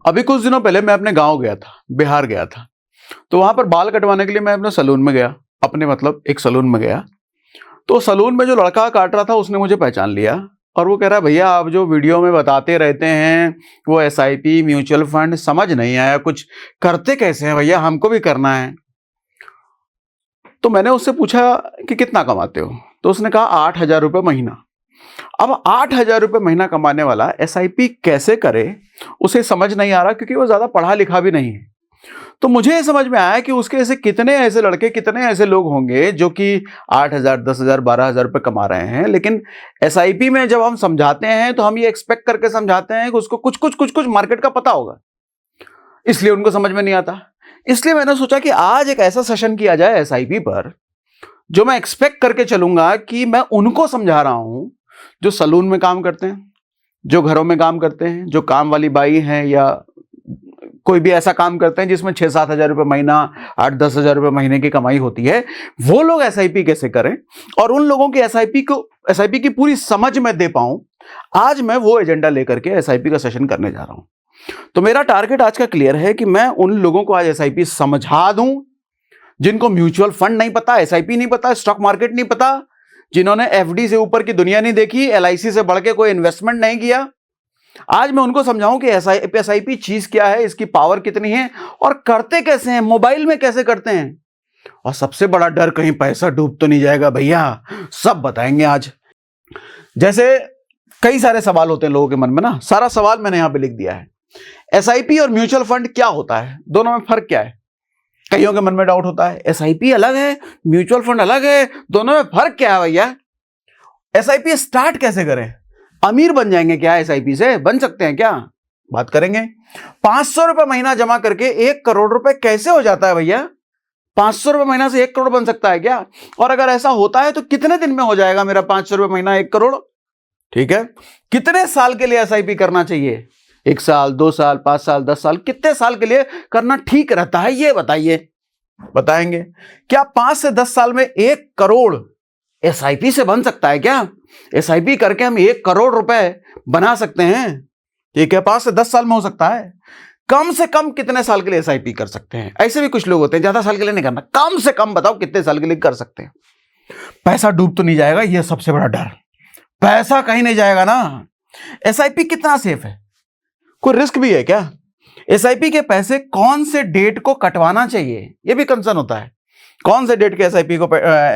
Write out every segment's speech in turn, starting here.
अभी कुछ दिनों पहले मैं अपने गांव गया था, बिहार गया था। तो वहां पर बाल कटवाने के लिए मैं अपने सलून में गया, अपने मतलब एक सलून में गया। तो सलून में जो लड़का काट रहा था उसने मुझे पहचान लिया और वो कह रहा है, भैया आप जो वीडियो में बताते रहते हैं वो एसआईपी म्यूचुअल फंड समझ नहीं आया, कुछ करते कैसे हैं भैया, हमको भी करना है। तो मैंने उससे पूछा कि कितना कमाते हो, तो उसने कहा 8,000 रुपये महीना। अब 8,000 रुपये महीना कमाने वाला एसआईपी कैसे करे उसे समझ नहीं आ रहा, क्योंकि वो ज्यादा पढ़ा लिखा भी नहीं है। तो मुझे ये समझ में आया कि उसके ऐसे कितने ऐसे लड़के, कितने ऐसे लोग होंगे जो कि 8,000, 10,000, 12,000 रुपये कमा रहे हैं, लेकिन एसआईपी में जब हम समझाते हैं तो हम ये एक्सपेक्ट करके समझाते हैं कि उसको कुछ कुछ कुछ कुछ मार्केट का पता होगा, इसलिए उनको समझ में नहीं आता। इसलिए मैंने सोचा कि आज एक ऐसा सेशन किया जाए एसआईपी पर जो मैं एक्सपेक्ट करके चलूंगा कि मैं उनको समझा रहा हूं जो सलून में काम करते हैं, जो घरों में काम करते हैं, जो काम वाली बाई हैं, या कोई भी ऐसा काम करते हैं जिसमें 6-7 हजार रुपये महीना, 8-10 हजार रुपये महीने की कमाई होती है। वो लोग एसआईपी कैसे करें और उन लोगों की एसआईपी की पूरी समझ में दे पाऊं, आज मैं वो एजेंडा लेकर के एसआईपी का सेशन करने जा रहा हूं। तो मेरा टारगेट आज का क्लियर है कि मैं उन लोगों को आज एसआईपी समझा दूं जिनको म्यूचुअल फंड नहीं पता, एसआईपी नहीं पता, स्टॉक मार्केट नहीं पता, जिन्होंने एफडी से ऊपर की दुनिया नहीं देखी, एलआईसी से बढ़ के कोई इन्वेस्टमेंट नहीं किया। आज मैं उनको समझाऊं कि एसआईपी चीज क्या है, इसकी पावर कितनी है और करते कैसे हैं, मोबाइल में कैसे करते हैं, और सबसे बड़ा डर कहीं पैसा डूब तो नहीं जाएगा भैया, सब बताएंगे आज। जैसे कई सारे सवाल होते हैं लोगों के मन में ना, सारा सवाल मैंने यहां पे लिख दिया है। एसआईपी और म्यूचुअल फंड क्या होता है, दोनों में फर्क क्या है? कईयों के मन में डाउट होता है, एसआईपी अलग है, म्यूचुअल फंड अलग है, दोनों में फर्क क्या है भैया? एसआईपी स्टार्ट कैसे करें? अमीर बन जाएंगे क्या एसआईपी से? बन सकते हैं क्या? बात करेंगे। 500 रुपए महीना जमा करके 1 करोड़ रुपए कैसे हो जाता है भैया? 500 रुपए महीना से 1 करोड़ बन सकता है क्या? और अगर ऐसा होता है तो कितने दिन में हो जाएगा मेरा 500 रुपए महीना 1 करोड़? ठीक है। कितने साल के लिए एसआईपी करना चाहिए? 1 साल, 2 साल, 5 साल, 10 साल, कितने साल के लिए करना ठीक रहता है, ये बताइए। बताएंगे। क्या 5 से 10 साल में 1 करोड़ एसआईपी से बन सकता है क्या? एसआईपी करके हम 1 करोड़ रुपए बना सकते हैं? ठीक है, 5 से 10 साल में हो सकता है। कम से कम कितने साल के लिए एसआईपी कर सकते हैं? ऐसे भी कुछ लोग होते हैं ज्यादा साल के लिए नहीं करना, कम से कम बताओ कितने साल के लिए कर सकते हैं? पैसा डूब तो नहीं जाएगा, यह सबसे बड़ा डर। पैसा कहीं नहीं जाएगा ना। एसआईपी कितना सेफ है? कोई रिस्क भी है क्या? एसआईपी के पैसे कौन से डेट को कटवाना चाहिए, यह भी कंसर्न होता है। कौन से डेट के एसआईपी को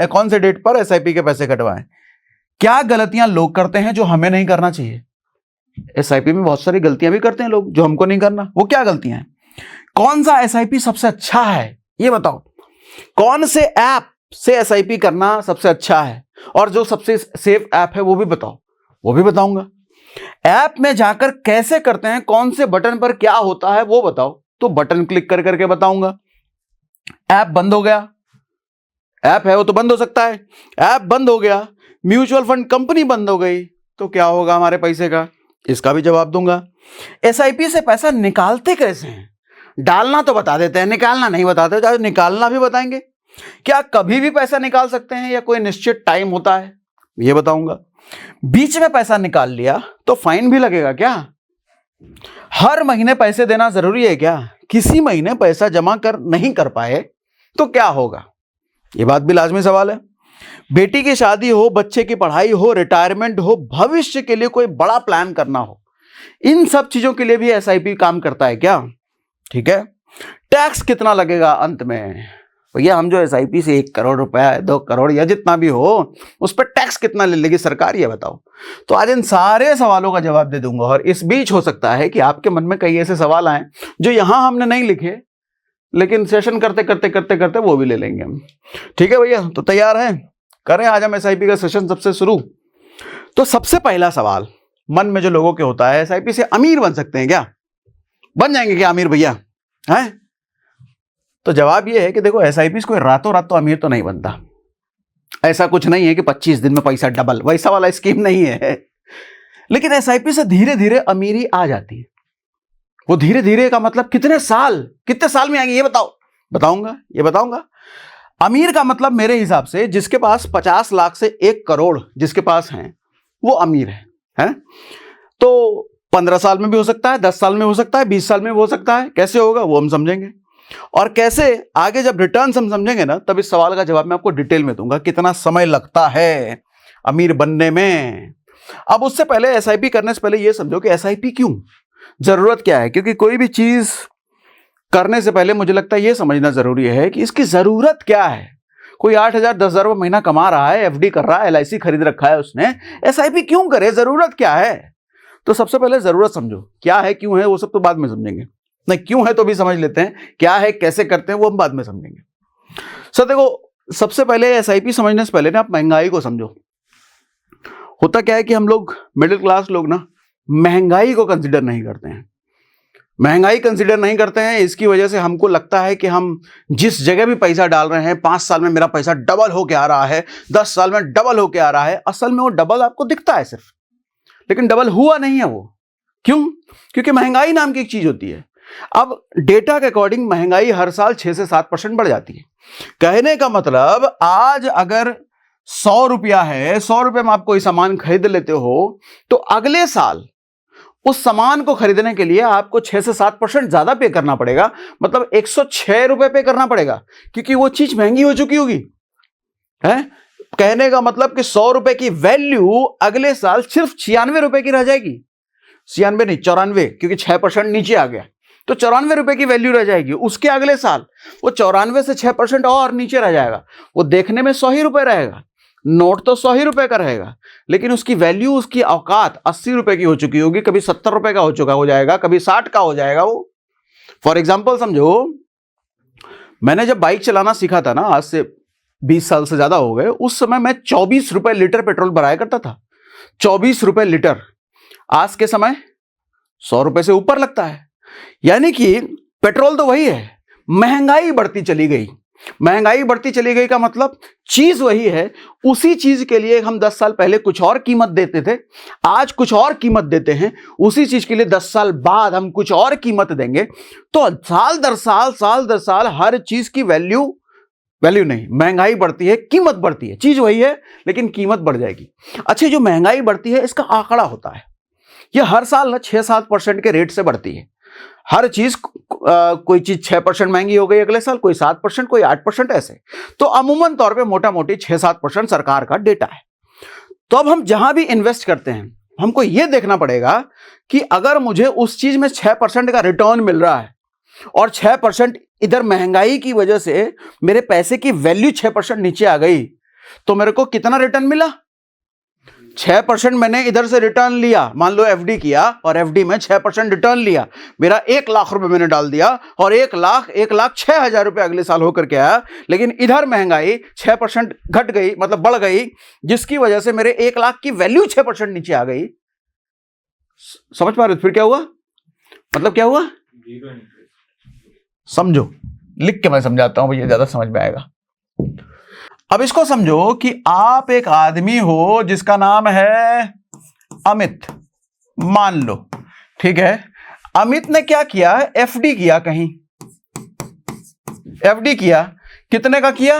कौन से डेट पर एसआईपी के पैसे कटवाएं? क्या गलतियां लोग करते हैं जो हमें नहीं करना चाहिए? एसआईपी में बहुत सारी गलतियां भी करते हैं लोग जो हमको नहीं करना। वो क्या गलतियां हैं? कौन सा एसआईपी सबसे अच्छा है ये बताओ। कौन से ऐप से एसआईपी करना सबसे अच्छा है, और जो सबसे सेफ ऐप है वो भी बताओ, वो भी बताऊंगा। ऐप में जाकर कैसे करते हैं, कौन से बटन पर क्या होता है वो बताओ, तो बटन क्लिक कर करके बताऊंगा। ऐप बंद हो गया, ऐप है वो तो बंद हो सकता है, ऐप बंद हो गया, म्यूचुअल फंड कंपनी बंद हो गई, तो क्या होगा हमारे पैसे का, इसका भी जवाब दूंगा। एसआईपी से पैसा निकालते कैसे हैं? डालना तो बता देते हैं, निकालना नहीं बताते, तो निकालना भी बताएंगे। क्या कभी भी पैसा निकाल सकते हैं या कोई निश्चित टाइम होता है, ये बताऊंगा। बीच में पैसा निकाल लिया तो फाइन भी लगेगा क्या? हर महीने पैसे देना जरूरी है क्या? किसी महीने पैसा जमा कर नहीं कर पाए तो क्या होगा? ये बात भी लाजमी सवाल है। बेटी की शादी हो, बच्चे की पढ़ाई हो, रिटायरमेंट हो, भविष्य के लिए कोई बड़ा प्लान करना हो, इन सब चीजों के लिए भी एसआईपी काम करता है क्या? ठीक है। टैक्स कितना लगेगा अंत में? भैया हम जो एसआईपी से 1 करोड़ रुपया, 2 करोड़ या जितना भी हो, उस पर टैक्स कितना ले लेगी सरकार, ये बताओ। तो आज इन सारे सवालों का जवाब दे दूंगा। और इस बीच हो सकता है कि आपके मन में कई ऐसे सवाल आए जो यहां हमने नहीं लिखे, लेकिन सेशन करते करते करते करते वो भी ले लेंगे हम। ठीक है भैया, तो तैयार हैं? करें आज हम एसआईपी का सेशन सबसे शुरू। तो सबसे पहला सवाल मन में जो लोगों के होता है, एसआईपी से अमीर बन सकते हैं क्या? बन जाएंगे क्या अमीर भैया? है तो जवाब ये है कि देखो, एसआईपी से कोई रातों रात तो अमीर तो नहीं बनता। ऐसा कुछ नहीं है कि 25 दिन में पैसा डबल, वैसा वाला स्कीम नहीं है। लेकिन एसआईपी से धीरे धीरे अमीरी आ जाती है। वो धीरे धीरे का मतलब कितने साल में आएंगे ये बताओ। ये बताऊंगा। अमीर का मतलब मेरे हिसाब से जिसके पास 50 लाख से 1 करोड़ जिसके पास हैं वो अमीर है? तो 15 साल में भी हो सकता है, 10 साल में हो सकता है, 20 साल में भी हो सकता है। कैसे होगा वो हम समझेंगे, और कैसे आगे जब रिटर्न हम समझेंगे ना, तब इस सवाल का जवाब मैं आपको डिटेल में दूंगा, कितना समय लगता है अमीर बनने में। अब उससे पहले एसआईपी करने से पहले ये समझो कि एसआईपी क्यों, जरूरत क्या है। क्योंकि कोई भी चीज करने से पहले मुझे लगता है ये समझना जरूरी है कि इसकी जरूरत क्या है। कोई 8,000 10,000 रुपये महीना कमा रहा है, एफडी कर रहा है, एलआईसी खरीद रखा है उसने, एसआईपी क्यों करे, जरूरत क्या है। तो सबसे पहले जरूरत समझो, क्या है क्यों है वो सब तो बाद में समझेंगे। नहीं, क्यों है तो भी समझ लेते हैं, क्या है कैसे करते हैं वो हम बाद में समझेंगे। सर देखो, सबसे पहले एसआईपी समझने से पहले ना आप महंगाई को समझो। होता क्या है कि हम लोग मिडिल क्लास लोग ना महंगाई को कंसिडर नहीं करते हैं। महंगाई कंसिडर नहीं करते हैं, इसकी वजह से हमको लगता है कि हम जिस जगह भी पैसा डाल रहे हैं, 5 साल में मेरा पैसा डबल होके आ रहा है, 10 साल में डबल होके आ रहा है। असल में वो डबल आपको दिखता है सिर्फ, लेकिन डबल हुआ नहीं है वो। क्यों? क्योंकि महंगाई नाम की एक चीज होती है। अब डेटा के अकॉर्डिंग महंगाई हर साल 6 से 7% बढ़ जाती है। कहने का मतलब आज अगर 100 रुपया है, 100 रुपये में आप कोई सामान खरीद लेते हो, तो अगले साल उस सामान को खरीदने के लिए आपको 6 से 7% ज्यादा पे करना पड़ेगा। मतलब 106 रुपये पे करना पड़ेगा, क्योंकि वो चीज महंगी हो चुकी होगी है। कहने का मतलब कि 100 रुपए की वैल्यू अगले साल सिर्फ 96 रुपए की रह जाएगी। 96 नहीं, 94, क्योंकि 6% नीचे आ गया, तो 94 रुपए की वैल्यू रह जाएगी। उसके अगले साल वो 94 से 6% और नीचे रह जाएगा। वो देखने में 100 ही रुपए रहेगा, नोट तो 100 ही रुपए का रहेगा, लेकिन उसकी वैल्यू, उसकी औकात 80 रुपए की हो चुकी होगी, कभी 70 रुपए का हो जाएगा, कभी 60 का हो जाएगा वो। फॉर एग्जाम्पल समझो, मैंने जब बाइक चलाना सीखा था ना, आज से 20 साल से ज्यादा हो गए, उस समय मैं 24 रुपए लीटर पेट्रोल भराया करता था। 24 रुपए लीटर। आज के समय 100 रुपए से ऊपर लगता है। यानी कि पेट्रोल तो वही है, महंगाई बढ़ती चली गई। महंगाई बढ़ती चली गई का मतलब चीज वही है, उसी चीज के लिए हम 10 साल पहले कुछ और कीमत देते थे, आज कुछ और कीमत देते हैं। उसी चीज के लिए 10 साल बाद हम कुछ और कीमत देंगे। तो साल दर साल हर चीज की वैल्यू नहीं, महंगाई बढ़ती है, कीमत बढ़ती है। चीज वही है लेकिन कीमत बढ़ जाएगी। अच्छा, जो महंगाई बढ़ती है इसका आंकड़ा होता है, यह हर साल ना 6-7% के रेट से बढ़ती है। हर चीज, कोई चीज 6% महंगी हो गई अगले साल, कोई 7%, कोई 8%, ऐसे। तो अमूमन तौर पे मोटा मोटी 6-7% सरकार का डेटा है। तो अब हम जहां भी इन्वेस्ट करते हैं, हमको यह देखना पड़ेगा कि अगर मुझे उस चीज में 6% का रिटर्न मिल रहा है और 6% इधर महंगाई की वजह से मेरे पैसे की वैल्यू 6% नीचे आ गई, तो मेरे को कितना रिटर्न मिला? 6% मैंने इधर से रिटर्न लिया। मान लो एफडी किया और एफडी में 6% रिटर्न लिया, मेरा 1 लाख रुपए मैंने डाल दिया और 1 लाख 6,000 रुपए अगले साल होकर के आया। लेकिन इधर महंगाई 6% घट गई, मतलब बढ़ गई, जिसकी वजह से मेरे 1 लाख की वैल्यू 6% नीचे आ गई। समझ पा रहे? फिर क्या हुआ? मतलब क्या हुआ? समझो, लिख के मैं समझाता हूं भैया, ज्यादा समझ में आएगा। अब इसको समझो कि आप एक आदमी हो जिसका नाम है अमित, मान लो, ठीक है। अमित ने क्या किया? एफडी किया कहीं, एफडी किया। कितने का किया?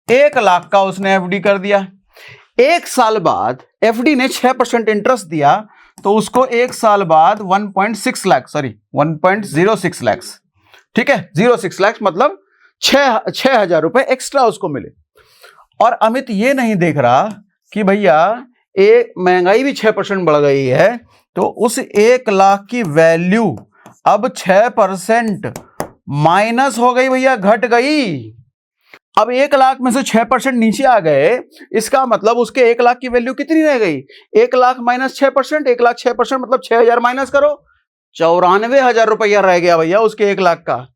1 लाख का उसने एफडी कर दिया। 1 साल बाद एफडी ने 6% इंटरेस्ट दिया, तो उसको 1 साल बाद 1.6 लाख, सॉरी 1.06 लाख, ठीक है, 06 लाख मतलब 6,000 रुपए एक्स्ट्रा उसको मिले। और अमित ये नहीं देख रहा कि भैया एक महंगाई भी 6% बढ़ गई है, तो उस 1 लाख की वैल्यू अब 6% माइनस हो गई भैया, घट गई। अब 1 लाख में से 6% नीचे आ गए, इसका मतलब उसके 1 लाख की वैल्यू कितनी रह गई? 1 लाख माइनस 6%, 1 लाख 6% मतलब 6,000 माइनस करो, 94,000 रुपया रह गया भैया उसके 1 लाख का।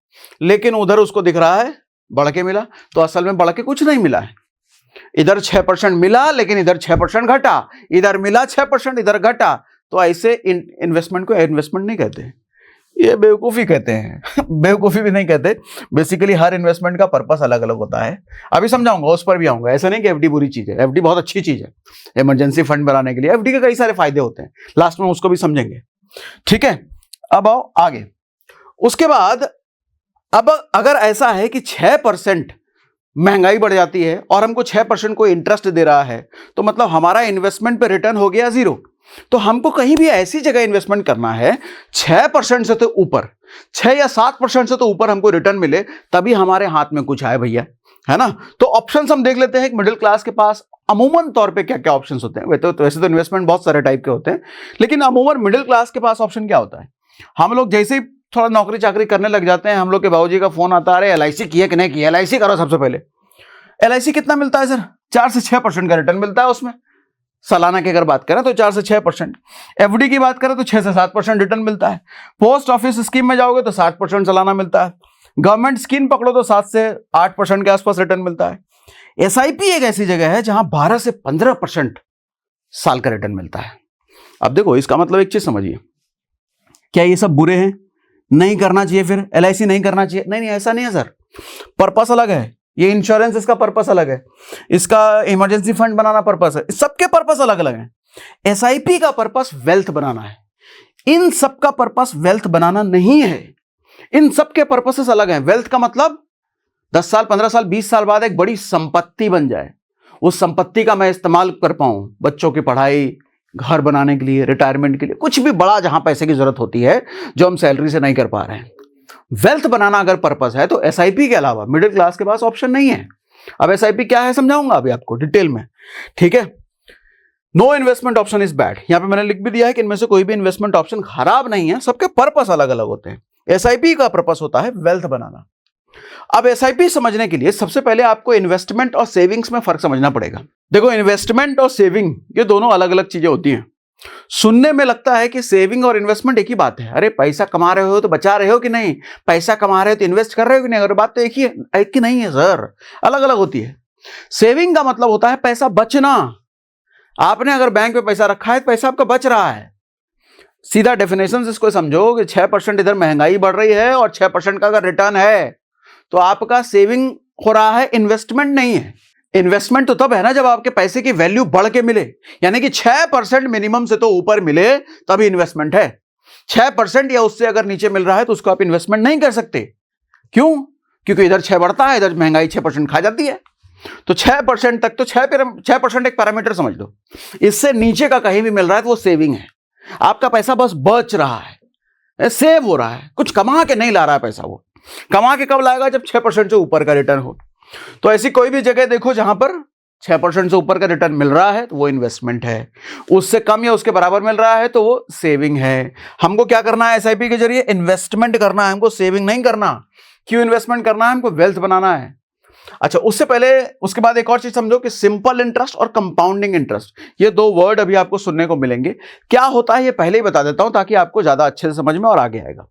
लेकिन उधर उसको दिख रहा है बढ़ के मिला, तो असल में बढ़ के कुछ नहीं मिला है। इधर 6% मिला लेकिन इधर 6% घटा, इधर मिला 6% इधर घटा। तो ऐसे इन्वेस्टमेंट को इन्वेस्टमेंट नहीं कहते, ये बेवकूफी कहते हैं। बेवकूफी भी नहीं कहते, बेसिकली हर इन्वेस्टमेंट का पर्पस अलग अलग होता है। अभी समझाऊंगा, उस पर भी आऊंगा। ऐसा नहीं कि एफडी बुरी चीज है, एफडी बहुत अच्छी चीज है। इमरजेंसी फंड बनाने के लिए एफडी के कई सारे फायदे होते हैं, लास्ट में उसको भी समझेंगे, ठीक है। अब आओ आगे। उसके बाद अब अगर ऐसा है कि 6% महंगाई बढ़ जाती है और हमको 6% कोई इंटरेस्ट दे रहा है, तो मतलब हमारा इन्वेस्टमेंट पे रिटर्न हो गया 0। तो हमको कहीं भी ऐसी जगह इन्वेस्टमेंट करना है 6% से तो ऊपर, 6 या 7% से तो ऊपर हमको रिटर्न मिले, तभी हमारे हाथ में कुछ आए भैया, है ना। तो ऑप्शंस हम देख लेते हैं मिडिल क्लास के पास अमूमन तौर पे क्या क्या ऑप्शंस होते हैं। वैसे तो इन्वेस्टमेंट बहुत सारे टाइप के होते हैं, लेकिन अमूमन मिडिल क्लास के पास ऑप्शन क्या होता है। हम लोग जैसे ही थोड़ा नौकरी चाकरी करने लग जाते हैं, हम लोग के बाबूजी का फोन आता है, अरे LIC की है कि नहीं की, LIC करो सबसे पहले। LIC कितना मिलता है सर? 4 से 6% का रिटर्न मिलता है उसमें, सालाना की अगर बात करें तो 4 से 6%। FD की बात करें तो 6 से 7% रिटर्न मिलता है। पोस्ट ऑफिस स्कीम में जाओगे तो 7% सालाना मिलता है। गवर्नमेंट स्कीम पकड़ो तो 7 से 8% के आसपास रिटर्न मिलता है। SIP एक ऐसी जगह है जहां 12 से 15% साल का रिटर्न मिलता है। अब देखो, इसका मतलब एक चीज समझिए, क्या ये सब बुरे हैं? नहीं करना चाहिए फिर LIC नहीं करना चाहिए? नहीं नहीं, ऐसा नहीं है सर। पर्पस अलग है, ये इंश्योरेंस इसका पर्पस अलग है, इसका इमरजेंसी फंड बनाना पर्पस है, सबके पर्पस अलग अलग है। SIP का पर्पस वेल्थ बनाना है, इन सबका पर्पस वेल्थ बनाना नहीं है। इन सबके पर्पसेस अलग हैं। वेल्थ का मतलब 10 साल 15 साल 20 साल बाद एक बड़ी संपत्ति बन जाए, उस संपत्ति का मैं इस्तेमाल कर पाऊं बच्चों की पढ़ाई, घर बनाने के लिए, रिटायरमेंट के लिए, कुछ भी बड़ा जहां पैसे की जरूरत होती है जो हम सैलरी से नहीं कर पा रहे हैं। वेल्थ बनाना अगर पर्पस है तो SIP के अलावा मिडिल क्लास के पास ऑप्शन नहीं है। अब SIP क्या है समझाऊंगा अभी आपको डिटेल में, ठीक है। No investment option is bad, यहां पे मैंने लिख भी दिया है कि इनमें से कोई भी इन्वेस्टमेंट ऑप्शन खराब नहीं है, सबके पर्पस अलग अलग होते हैं। SIP का पर्पस होता है वेल्थ बनाना। अब SIP समझने के लिए सबसे पहले आपको इन्वेस्टमेंट और सेविंग्स में फर्क समझना पड़ेगा। देखो, इन्वेस्टमेंट और सेविंग ये दोनों अलग अलग चीजें होती हैं। सुनने में लगता है कि सेविंग और इन्वेस्टमेंट एक ही बात है। अरे पैसा कमा रहे हो तो बचा रहे हो कि नहीं, पैसा कमा रहे हो तो इन्वेस्ट कर रहे हो कि नहीं, अगर बात तो एक ही है, एक ही नहीं है सर, अलग अलग होती है। सेविंग का मतलब होता है पैसा बचना। आपने अगर बैंक में पैसा रखा है तो पैसा आपका बच रहा है। सीधा डेफिनेशन से इसको समझो कि 6% इधर महंगाई बढ़ रही है और 6% का अगर रिटर्न है तो आपका सेविंग हो रहा है, इन्वेस्टमेंट नहीं है। इन्वेस्टमेंट तो तब है ना जब आपके पैसे की वैल्यू बढ़ के मिले, यानी कि 6% मिनिमम से तो ऊपर मिले तभी इन्वेस्टमेंट है। 6% या उससे अगर नीचे मिल रहा है तो उसको आप इन्वेस्टमेंट नहीं कर सकते। क्यों? क्योंकि इधर 6 बढ़ता है, इधर महंगाई 6% खा जाती है। तो 6% तक तो 6% एक पैरामीटर समझ लो। इससे नीचे का कहीं भी मिल रहा है तो वो सेविंग है। आपका पैसा बस बच रहा है, सेव हो रहा है, कुछ कमा के नहीं ला रहा है पैसा। वो कमा के कब लाएगा? जब 6% से ऊपर का रिटर्न हो। तो ऐसी कोई भी जगह देखो जहां पर 6% से ऊपर का रिटर्न मिल रहा है तो वो इन्वेस्टमेंट है, उससे कम या उसके बराबर मिल रहा है तो वो सेविंग है। हमको क्या करना है? SIP के जरिए इन्वेस्टमेंट करना है, हमको सेविंग नहीं करना। क्यों इन्वेस्टमेंट करना है? हमको वेल्थ बनाना है। अच्छा, उससे पहले उसके बाद एक और चीज समझो कि सिंपल इंटरेस्ट और कंपाउंडिंग इंटरेस्ट, ये दो वर्ड अभी आपको सुनने को मिलेंगे। क्या होता है ये पहले ही बता देता हूं ताकि आपको ज्यादा अच्छे से समझ में और आगे आएगा।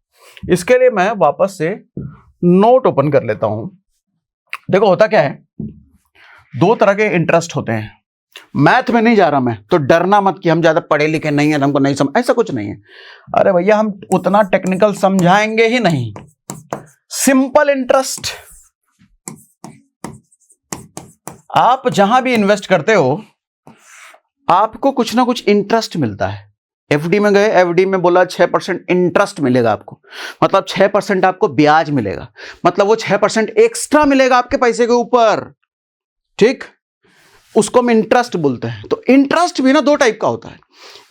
इसके लिए मैं वापस से नोट ओपन कर लेता हूं। देखो, होता क्या है, दो तरह के इंटरेस्ट होते हैं। मैथ में नहीं जा रहा मैं, तो डरना मत कि हम ज्यादा पढ़े लिखे नहीं है, हमको नहीं समझ, ऐसा कुछ नहीं है। अरे भैया, हम उतना टेक्निकल समझाएंगे ही नहीं। सिंपल इंटरेस्ट, आप जहां भी इन्वेस्ट करते हो आपको कुछ ना कुछ इंटरेस्ट मिलता है। FD में गए, FD में बोला 6% इंटरेस्ट मिलेगा आपको, मतलब 6% आपको ब्याज मिलेगा, मतलब वो 6% एक्स्ट्रा मिलेगा आपके पैसे के ऊपर, ठीक, उसको हम इंटरेस्ट बोलते हैं। तो इंटरेस्ट भी ना दो टाइप का होता है,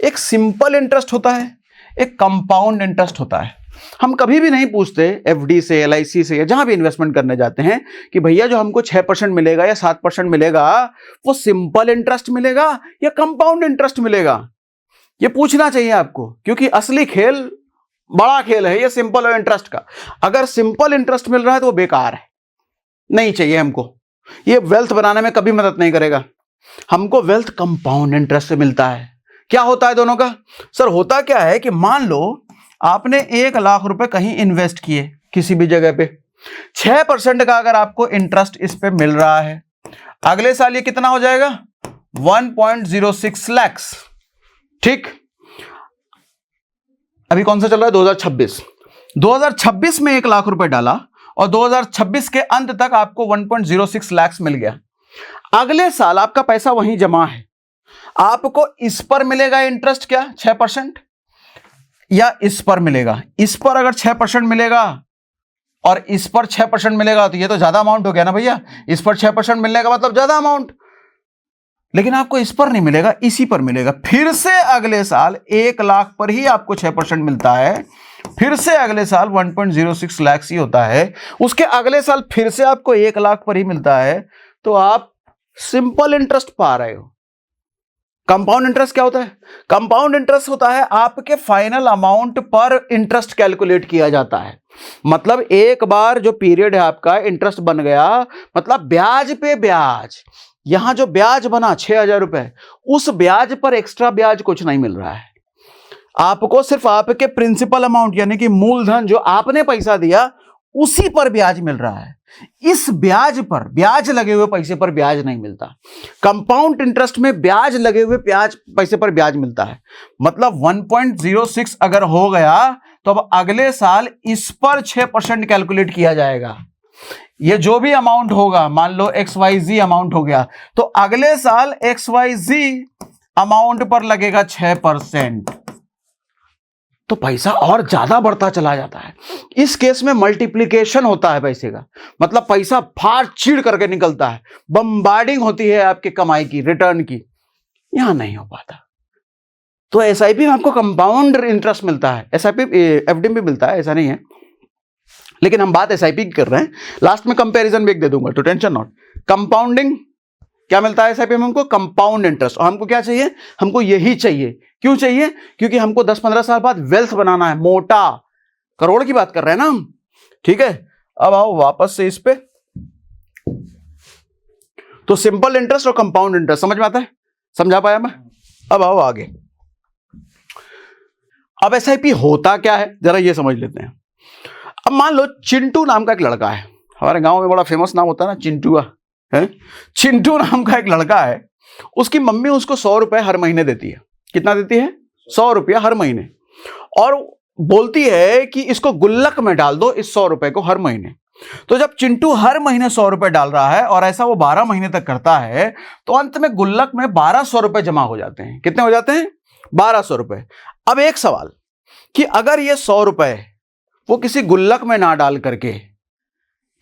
एक सिंपल इंटरेस्ट होता है, एक कंपाउंड इंटरेस्ट होता है। हम कभी भी नहीं पूछते FD से, LIC से या जहां भी इन्वेस्टमेंट करने जाते हैं कि भैया जो हमको 6% मिलेगा या 7% मिलेगा वो सिंपल इंटरेस्ट मिलेगा या कंपाउंड इंटरेस्ट मिलेगा। ये पूछना चाहिए आपको, क्योंकि असली खेल बड़ा खेल है ये सिंपल और इंटरेस्ट का। अगर सिंपल इंटरेस्ट मिल रहा है तो वो बेकार है, नहीं चाहिए हमको, ये वेल्थ बनाने में कभी मदद नहीं करेगा। हमको वेल्थ कंपाउंड इंटरेस्ट से मिलता है। क्या होता है दोनों का? सर होता क्या है कि मान लो आपने 1 लाख रुपए कहीं इन्वेस्ट किए किसी भी जगह पे, 6% का अगर आपको इंटरेस्ट इस पे मिल रहा है, अगले साल ये कितना हो जाएगा? 1.06 लाख, ठीक। अभी कौन सा चल रहा है? 2026। 2026 में 1 लाख रुपए डाला और 2026 के अंत तक आपको 1.06 लाख मिल गया। अगले साल आपका पैसा वहीं जमा है, आपको इस पर मिलेगा इंटरेस्ट, क्या 6%, या इस पर मिलेगा? इस पर अगर 6% मिलेगा और इस पर 6% मिलेगा, तो ये तो ज्यादा अमाउंट हो गया ना भैया। इस पर 6% मिलने का मतलब ज्यादा अमाउंट, लेकिन आपको इस पर नहीं मिलेगा, इसी पर मिलेगा। फिर से अगले साल 1 लाख पर ही आपको 6% मिलता है, फिर से अगले साल 1.06 लाख ही होता है, उसके अगले साल फिर से आपको 1 लाख पर ही मिलता है। तो आप सिंपल इंटरेस्ट पा रहे हो। कंपाउंड इंटरेस्ट क्या होता है? कंपाउंड इंटरेस्ट होता है आपके फाइनल अमाउंट पर इंटरेस्ट कैलकुलेट किया जाता है। मतलब एक बार जो पीरियड है आपका इंटरेस्ट बन गया, मतलब ब्याज पे ब्याज। यहां जो ब्याज बना 6,000 रुपए, उस ब्याज पर एक्स्ट्रा ब्याज कुछ नहीं मिल रहा है आपको, सिर्फ आपके प्रिंसिपल अमाउंट यानी कि मूलधन जो आपने पैसा दिया उसी पर ब्याज मिल रहा है। इस ब्याज पर, ब्याज लगे हुए पैसे पर ब्याज नहीं मिलता। कंपाउंड इंटरेस्ट में ब्याज लगे हुए पैसे पर ब्याज मिलता है। मतलब 1.06 अगर हो गया तो अब अगले साल इस पर 6% कैलकुलेट किया जाएगा। ये जो भी अमाउंट होगा, मान लो XYZ अमाउंट हो गया, तो अगले साल XYZ अमाउंट पर लगेगा 6%। तो पैसा और ज्यादा बढ़ता चला जाता है। इस केस में मल्टीप्लिकेशन होता है पैसे का, मतलब पैसा फाड़ चीड़ करके निकलता है, बम्बार्डिंग होती है आपके कमाई की, रिटर्न की। यहां नहीं हो पाता। तो SIP में आपको कंपाउंड इंटरेस्ट मिलता है, SIP FD में भी मिलता है, ऐसा नहीं है, लेकिन हम बात SIP की कर रहे हैं। लास्ट में कंपैरिजन भी एक दे दूंगा, तो टेंशन नॉट। कंपाउंडिंग क्या मिलता है SIP में हमको? Compound interest. और हमको क्या चाहिए? हमको यही चाहिए। क्यों चाहिए? क्योंकि हमको 10-15 साल बाद वेल्थ बनाना है, मोटा, करोड़ की बात कर रहे हैं ना हम, ठीक है। अब आओ वापस से इस पे। तो सिंपल इंटरेस्ट और कंपाउंड इंटरेस्ट समझ में आता है? समझा पाया मैं? अब आओ आगे। अब SIP होता क्या है जरा ये समझ लेते हैं। अब मान लो चिंटू नाम का एक लड़का है, हमारे गांव में बड़ा फेमस नाम होता है ना, चिंटुआ है। चिंटू नाम का एक लड़का है, उसकी मम्मी उसको 100 रुपए हर महीने देती है। कितना देती है? 100 रुपया हर महीने। और बोलती है कि इसको गुल्लक में डाल दो इस 100 रुपए को हर महीने। तो जब चिंटू हर महीने 100 रुपए डाल रहा है और ऐसा वो 12 महीने तक करता है, तो अंत में गुल्लक में 1200 रुपए जमा हो जाते हैं। कितने हो जाते हैं? 1200 रुपए। अब एक सवाल कि अगर ये 100 रुपए वो किसी गुल्लक में ना डाल करके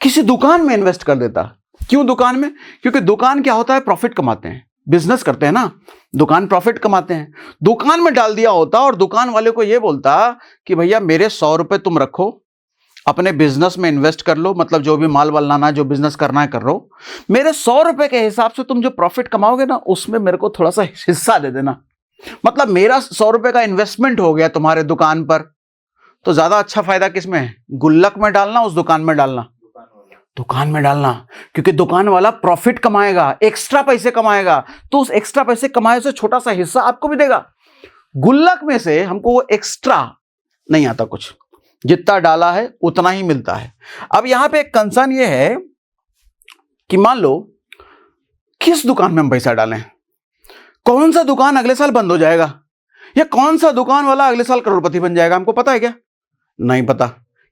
किसी दुकान में इन्वेस्ट कर देता। क्यों दुकान में? क्योंकि दुकान क्या होता है? प्रॉफिट कमाते हैं, बिजनेस करते हैं ना, दुकान प्रॉफिट कमाते हैं। दुकान में डाल दिया होता और दुकान वाले को यह बोलता कि भैया मेरे 100 रुपए तुम रखो, अपने बिजनेस में इन्वेस्ट कर लो, मतलब जो भी माल वाल लाना है, जो बिजनेस करना है कर लो, मेरे 100 रुपए के हिसाब से तुम जो प्रॉफिट कमाओगे ना, उसमें मेरे को थोड़ा सा हिस्सा दे देना। मतलब मेरा 100 रुपए का इन्वेस्टमेंट हो गया तुम्हारे दुकान पर। तो ज्यादा अच्छा फायदा किसमें है? गुल्लक में डालना, उस दुकान में डालना? दुकान में डालना, क्योंकि दुकान वाला प्रॉफिट कमाएगा, एक्स्ट्रा पैसे कमाएगा, तो उस एक्स्ट्रा पैसे कमाए से छोटा सा हिस्सा आपको भी देगा। गुल्लक में से हमको वो एक्स्ट्रा नहीं आता, कुछ जितना डाला है उतना ही मिलता है। अब यहां पे एक कंसर्न ये है कि मान लो किस दुकान में हम पैसा डालें, कौन सा दुकान अगले साल बंद हो जाएगा, या कौन सा दुकान वाला अगले साल करोड़पति बन जाएगा, हमको पता है क्या? नहीं पता।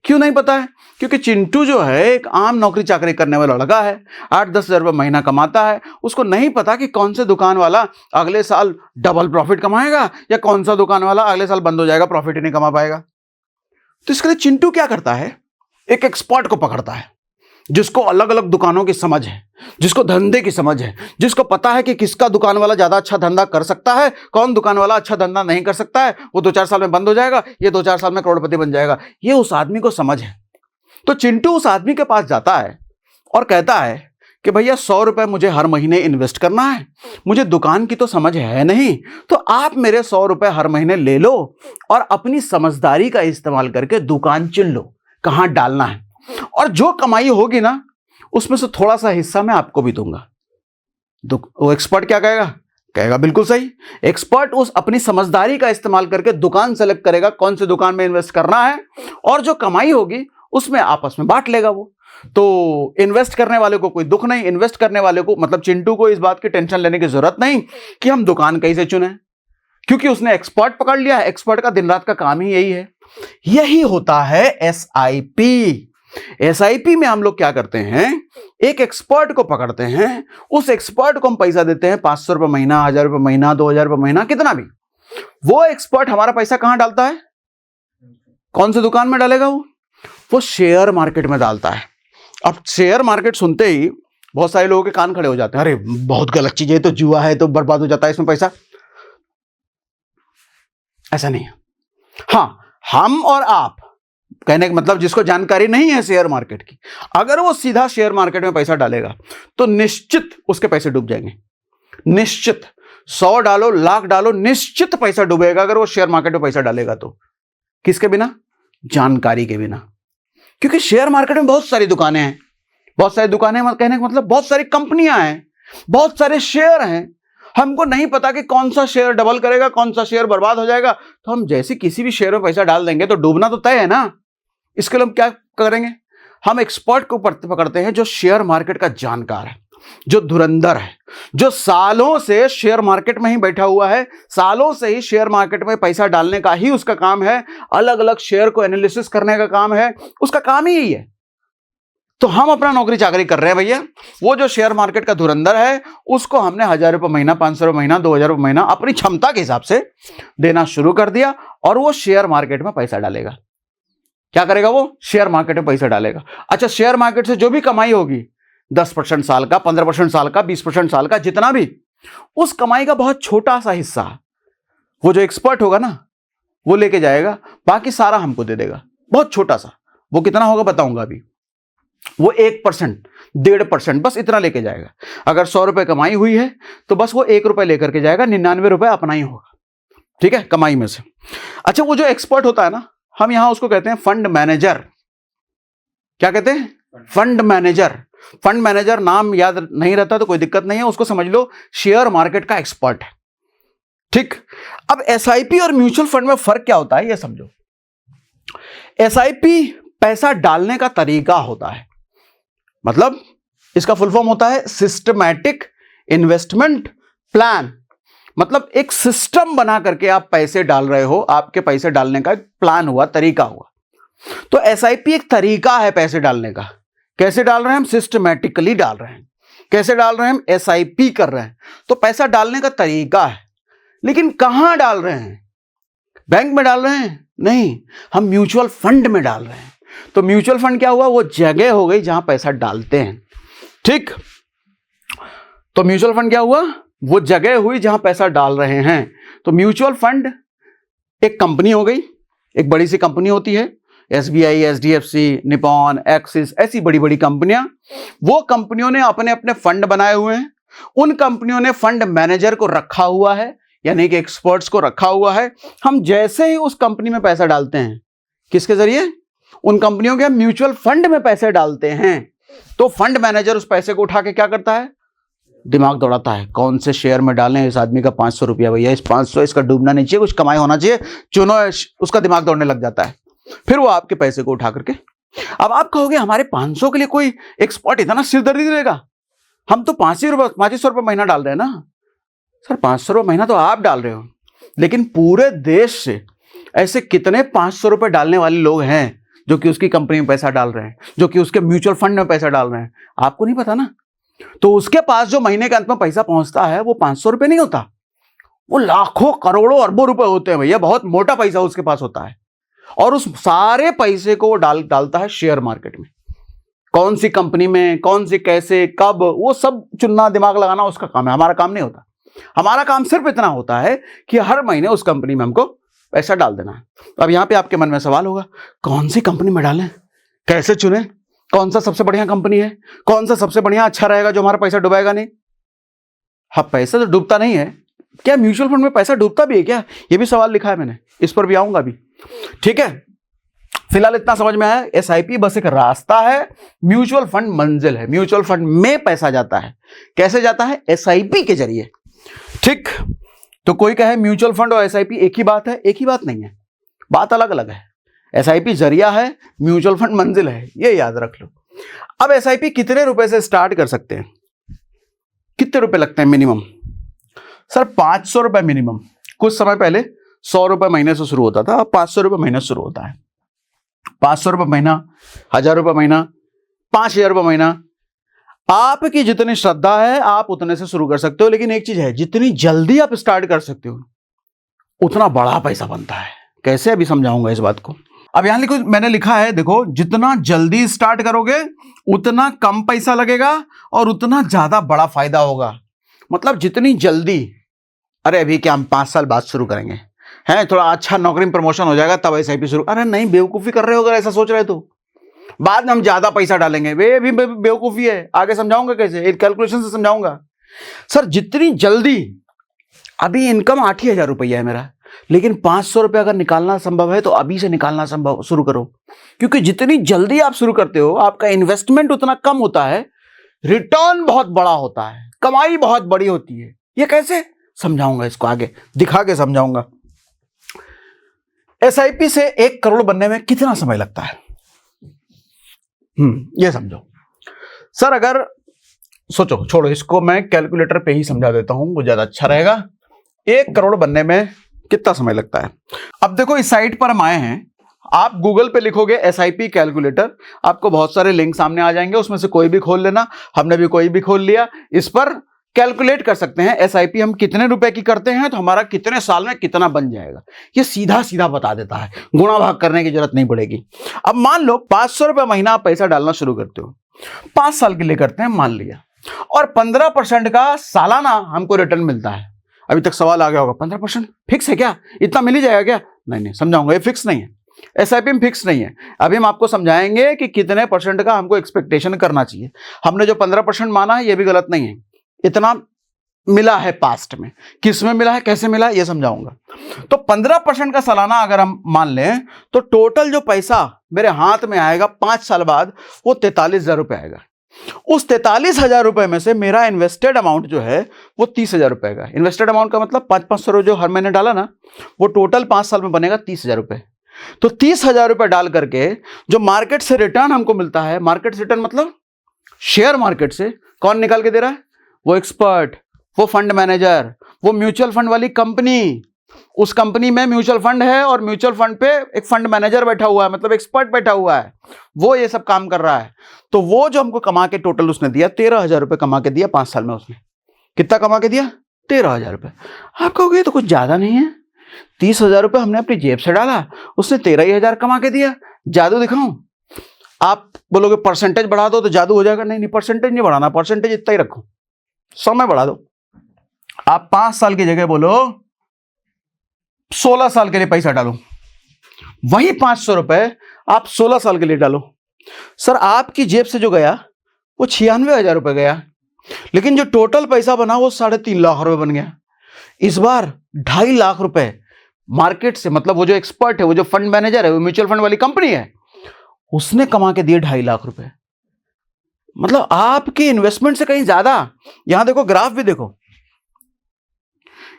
क्यों नहीं पता है? क्योंकि चिंटू जो है एक आम नौकरी चाकरी करने वाला लड़का है, 8-10 हजार रुपये महीना कमाता है। उसको नहीं पता कि कौन से दुकान वाला अगले साल डबल प्रॉफिट कमाएगा या कौन सा दुकान वाला अगले साल बंद हो जाएगा, प्रॉफिट ही नहीं कमा पाएगा। तो इसके लिए चिंटू क्या करता है? एक एक्सपर्ट को पकड़ता है, जिसको अलग अलग दुकानों की समझ है, जिसको धंधे की समझ है, जिसको पता है कि किसका दुकान वाला ज्यादा अच्छा धंधा कर सकता है, कौन दुकान वाला अच्छा धंधा नहीं कर सकता है, वो 2-4 साल में बंद हो जाएगा, ये 2-4 साल में करोड़पति बन जाएगा। ये उस आदमी को समझ है। तो चिंटू उस आदमी के पास जाता है और कहता है कि भैया 100 रुपए मुझे हर महीने इन्वेस्ट करना है, मुझे दुकान की तो समझ है नहीं, तो आप मेरे 100 रुपए हर महीने ले लो और अपनी समझदारी का इस्तेमाल करके दुकान चुन लो कहां डालना है, और जो कमाई होगी ना उसमें से थोड़ा सा हिस्सा मैं आपको भी दूंगा। वो एक्सपर्ट क्या कहेगा? कहेगा बिल्कुल सही। एक्सपर्ट उस अपनी समझदारी का इस्तेमाल करके दुकान सेलेक्ट करेगा, कौन से दुकान में इन्वेस्ट करना है, और जो कमाई होगी उसमें आपस में बांट लेगा वो। तो इन्वेस्ट करने वाले को कोई दुख नहीं, इन्वेस्ट करने वाले को, मतलब चिंटू को इस बात की टेंशन लेने की जरूरत नहीं कि हम दुकान कैसे चुने, क्योंकि उसने एक्सपर्ट पकड़ लिया है। एक्सपर्ट का दिन रात का काम ही यही है। यही होता है SIP। SIP में हम लोग क्या करते हैं? एक एक्सपर्ट को पकड़ते हैं, उस एक्सपर्ट को हम पैसा देते हैं, 500 रुपये महीना, 1000 रुपये महीना, 2000 रुपये महीना, कितना भी। वो एक्सपर्ट हमारा पैसा कहां डालता है? कौन से दुकान में डालेगा? वो शेयर मार्केट में डालता है। अब शेयर मार्केट सुनते ही बहुत सारे लोगों के कान खड़े हो जाते हैं, अरे बहुत गलत चीज है, तो जुआ है, तो बर्बाद हो जाता है इसमें पैसा। ऐसा नहीं है। हाँ, हम और आप, कहने का मतलब जिसको जानकारी नहीं है शेयर मार्केट की, अगर वो सीधा शेयर मार्केट में पैसा डालेगा तो निश्चित उसके पैसे डूब जाएंगे। निश्चित 100 डालो, लाख डालो, निश्चित पैसा डूबेगा अगर वो शेयर मार्केट में पैसा डालेगा तो। किसके बिना? जानकारी के बिना। क्योंकि शेयर मार्केट में बहुत सारी दुकानें हैं, बहुत सारी दुकानें, कहने का मतलब बहुत सारी कंपनियां हैं, बहुत सारे शेयर हैं। हमको नहीं पता कि कौन सा शेयर डबल करेगा, कौन सा शेयर बर्बाद हो जाएगा, तो हम जैसे किसी भी शेयर में पैसा डाल देंगे तो डूबना तो तय है ना। इसके लिए हम क्या करेंगे? हम एक्सपर्ट को पकड़ते हैं जो शेयर मार्केट का जानकार है, जो धुरंधर है, जो सालों से शेयर मार्केट में ही बैठा हुआ है, सालों से ही शेयर मार्केट में पैसा डालने का ही उसका काम है, अलग अलग शेयर को एनालिसिस करने का काम है, उसका काम ही यही है। तो हम अपना नौकरी चाकरी कर रहे हैं भैया। वो जो शेयर मार्केट का धुरंधर है उसको हमने 1000 रुपये महीना, 500 रुपये महीना, 2000 रुपये महीना अपनी क्षमता के हिसाब से देना शुरू कर दिया और वो शेयर मार्केट में पैसा डालेगा। क्या करेगा? वो शेयर मार्केट में पैसा डालेगा। अच्छा, शेयर मार्केट से जो भी कमाई होगी, 10% साल का, 15% साल का, 20% साल का, जितना भी, उस कमाई का बहुत छोटा सा हिस्सा वो जो एक्सपर्ट होगा ना वो लेके जाएगा, बाकी सारा हमको दे देगा, बहुत छोटा सा। वो कितना होगा बताऊंगा अभी। वो 1%, 1.5%, बस इतना लेके जाएगा। अगर 100 रुपए कमाई हुई है तो बस वो 1 रुपए लेकर के जाएगा, 99 रुपए अपना ही होगा, ठीक है, कमाई में से। अच्छा, वो जो एक्सपर्ट होता है ना, हम यहां उसको कहते हैं फंड मैनेजर। क्या कहते हैं? Fund manager. फंड मैनेजर नाम याद नहीं रहता तो कोई दिक्कत नहीं है, उसको समझ लो शेयर मार्केट का एक्सपर्ट है, ठीक। अब एसआईपी और म्यूचुअल फंड में फर्क क्या होता है ये समझो। एसआईपी पैसा डालने का तरीका होता है, मतलब इसका फुल फॉर्म होता है सिस्टमैटिक इन्वेस्टमेंट प्लान। मतलब एक सिस्टम बना करके आप पैसे डाल रहे हो, आपके पैसे डालने का एक प्लान हुआ, तरीका हुआ। तो एसआईपी एक तरीका है पैसे डालने का। कैसे डाल रहे हैं हम? सिस्टमैटिकली डाल रहे हैं। कैसे डाल रहे हैं हम? एसआईपी कर रहे हैं। तो पैसा डालने का तरीका है, लेकिन कहां डाल रहे हैं? बैंक में डाल रहे हैं? नहीं, हम म्यूचुअल फंड में डाल रहे हैं। तो म्यूचुअल फंड क्या हुआ? वो जगह हो गई जहां पैसा डालते हैं, ठीक। तो म्यूचुअल फंड क्या हुआ? वो जगह हुई जहां पैसा डाल रहे हैं। तो म्यूचुअल फंड एक कंपनी हो गई, एक बड़ी सी कंपनी होती है, एसबीआई, एचडीएफसी, निपॉन, एक्सिस, ऐसी बड़ी बड़ी कंपनियां। वो कंपनियों ने अपने अपने फंड बनाए हुए हैं। उन कंपनियों ने फंड मैनेजर को रखा हुआ है, यानी कि एक्सपर्ट्स को रखा हुआ है। हम जैसे ही उस कंपनी में पैसा डालते हैं, किसके जरिए? उन कंपनियों के म्यूचुअल फंड में पैसे डालते हैं। तो फंड मैनेजर उस पैसे को उठा के क्या करता है? दिमाग दौड़ाता है, कौन से शेयर में डालें। इस आदमी का 500 रुपया भैया, इस 500 इसका डूबना नहीं चाहिए, कुछ कमाई होना चाहिए, चुनो। उसका दिमाग दौड़ने लग जाता है, फिर वो आपके पैसे को उठा करके। अब आप कहोगे हमारे 500 के लिए कोई एक्सपर्ट इतना सिरदर्दी देगा? हम तो 500 रुपये महीना डाल रहे हैं ना। सर 500 रुपये महीना तो आप डाल रहे हो, लेकिन पूरे देश से ऐसे कितने 500 रुपये डालने वाले लोग हैं जो कि उसकी कंपनी में पैसा डाल रहे हैं, जो कि उसके म्यूचुअल फंड में पैसा डाल रहे हैं? आपको नहीं पता ना। तो उसके पास जो महीने के अंत में पैसा पहुंचता है वो 500 रुपये नहीं होता, वो लाखों करोड़ों अरबों रुपए होते हैं भैया। बहुत मोटा पैसा उसके पास होता है, और उस सारे पैसे को वो डालता है शेयर मार्केट में। कौन सी कंपनी में, कौन सी, कैसे, कब, वो सब चुनना, दिमाग लगाना उसका काम है, हमारा काम नहीं होता। हमारा काम सिर्फ इतना होता है कि हर महीने उस कंपनी में हमको पैसा डाल देना है। अब यहां पे आपके मन में सवाल होगा, कौन सी कंपनी में डालें, कैसे चुने, कौन सा सबसे बढ़िया कंपनी है, कौन सा सबसे बढ़िया अच्छा रहेगा जो हमारा पैसा डुबाएगा नहीं? हाँ, पैसा तो डूबता नहीं है। क्या म्यूचुअल फंड में पैसा डूबता भी है क्या? ये भी सवाल लिखा है मैंने, इस पर भी आऊंगा अभी, ठीक है। फिलहाल इतना समझ में आया, एसआईपी बस एक रास्ता है, म्यूचुअल फंड मंजिल है। म्यूचुअल फंड में पैसा जाता है, कैसे जाता है? एसआईपी के जरिए, ठीक। तो कोई कहे म्यूचुअल फंड और एसआईपी एक ही बात है, एक ही बात नहीं है, बात अलग अलग है। एसआईपी जरिया है, म्यूचुअल फंड मंजिल है, ये याद रख लो। अब एसआईपी कितने रुपए से स्टार्ट कर सकते हैं? कितने रुपए लगते हैं मिनिमम? सर 500 रुपए मिनिमम। कुछ समय पहले 100 रुपए महीने से शुरू होता था, अब 500 रुपए महीने से शुरू होता है। 500 रुपए महीना, 1000 रुपए महीना, 5000 रुपए महीना, आपकी जितनी श्रद्धा है आप उतने से शुरू कर सकते हो। लेकिन एक चीज है, जितनी जल्दी आप स्टार्ट कर सकते हो उतना बड़ा पैसा बनता है। कैसे? अभी समझाऊंगा इस बात को। अब यहां लिखो, मैंने लिखा है देखो, जितना जल्दी स्टार्ट करोगे उतना कम पैसा लगेगा और उतना ज्यादा बड़ा फायदा होगा। मतलब जितनी जल्दी, अरे अभी क्या हम 5 साल बाद शुरू करेंगे, हैं थोड़ा अच्छा नौकरी में प्रमोशन हो जाएगा तब एसआईपी शुरू, अरे नहीं, बेवकूफी कर रहे हो अगर ऐसा सोच रहे तो। बाद में हम ज्यादा पैसा डालेंगे, वे भी बेवकूफी है, आगे समझाऊंगा कैसे, एक कैलकुलेशन से समझाऊंगा। सर जितनी जल्दी, अभी इनकम 8,000 रुपया है मेरा, लेकिन 500 रुपये अगर निकालना संभव है तो अभी से निकालना संभव शुरू करो, क्योंकि जितनी जल्दी आप शुरू करते हो आपका इन्वेस्टमेंट उतना कम होता है, रिटर्न बहुत बड़ा होता है, कमाई बहुत बड़ी होती है। ये कैसे समझाऊंगा, इसको आगे दिखा के समझाऊंगा। एसआईपी से 1 करोड़ बनने में कितना समय लगता है, ये समझो। सर अगर सोचो, छोड़ो इसको, मैं कैलकुलेटर पे ही समझा देता हूं, वो ज्यादा अच्छा रहेगा। 1 करोड़ बनने में कितना समय लगता है। अब देखो इस साइट पर हम आए हैं, आप गूगल पे लिखोगे एसआईपी कैलकुलेटर, आपको बहुत सारे लिंक सामने आ जाएंगे, उसमें से कोई भी खोल लेना। हमने भी कोई भी खोल लिया, इस पर कैलकुलेट कर सकते हैं एसआईपी हम कितने रुपए की करते हैं तो हमारा कितने साल में कितना बन जाएगा। ये सीधा सीधा बता देता है, गुणा भाग करने की जरूरत नहीं पड़ेगी। अब मान लो 500 रुपये महीना आप पैसा डालना शुरू करते हो, 5 साल के लिए करते हैं मान लिया, और 15% का सालाना हमको रिटर्न मिलता है। अभी तक सवाल आ गया होगा 15% फिक्स है क्या, इतना मिल ही जाएगा क्या? नहीं, समझाऊंगा, ये फिक्स नहीं है, एसआईपी में फिक्स नहीं है। अभी हम आपको समझाएंगे कि कितने परसेंट का हमको एक्सपेक्टेशन करना चाहिए। हमने जो 15% माना है ये भी गलत नहीं है, इतना मिला है पास्ट में, किस में मिला है, कैसे मिला है, ये समझाऊंगा। तो 15% का सालाना अगर हम मान लें तो टोटल जो पैसा मेरे हाथ में आएगा 5 साल बाद वो 43,000 रुपये आएगा। उस 43,000 रुपये में से मेरा इन्वेस्टेड अमाउंट जो है वो 30,000 रुपये का। इन्वेस्टेड अमाउंट का मतलब 500 जो हर महीने डाला ना, वो टोटल 5 साल में बनेगा 30,000 रुपये। तो 30,000 रुपये डाल करके जो मार्केट से रिटर्न हमको मिलता है, मार्केट से रिटर्न मतलब शेयर मार्केट से कौन निकाल के दे रहा है, वो एक्सपर्ट, वो फंड मैनेजर, वो म्यूचुअल फंड वाली कंपनी। उस कंपनी में म्यूचुअल फंड है और म्यूचुअल फंड पे एक फंड मैनेजर बैठा हुआ है, मतलब एक्सपर्ट बैठा हुआ है, वो ये सब काम कर रहा है। तो वो जो हमको कमा के टोटल उसने दिया 13,000 रुपये कमा के दिया 5 साल में। उसने कितना कमा के दिया? 13,000 रुपये। आप कहोगे तो कुछ ज्यादा नहीं है, 30,000 रुपये हमने अपनी जेब से डाला, उसने 13,000 कमा के दिया। जादू दिखाऊं? आप बोलोगे परसेंटेज बढ़ा दो तो जादू हो जाएगा। नहीं, परसेंटेज नहीं बढ़ाना, परसेंटेज इतना ही रखो, समय बढ़ा दो। आप 5 साल की जगह बोलो 16 साल के लिए पैसा डालो, वही 500 रुपए आप 16 साल के लिए डालो। सर आपकी जेब से जो गया वो 96,000 रुपए गया, लेकिन जो टोटल पैसा बना वो 3.5 लाख रुपए बन गया। इस बार 2.5 लाख रुपए मार्केट से, मतलब वो जो एक्सपर्ट है, वो जो फंड मैनेजर है, वो म्यूचुअल फंड वाली कंपनी है, उसने कमा के दिए 2.5 लाख रुपए। मतलब आपके इन्वेस्टमेंट से कहीं ज्यादा। यहां देखो, ग्राफ भी देखो,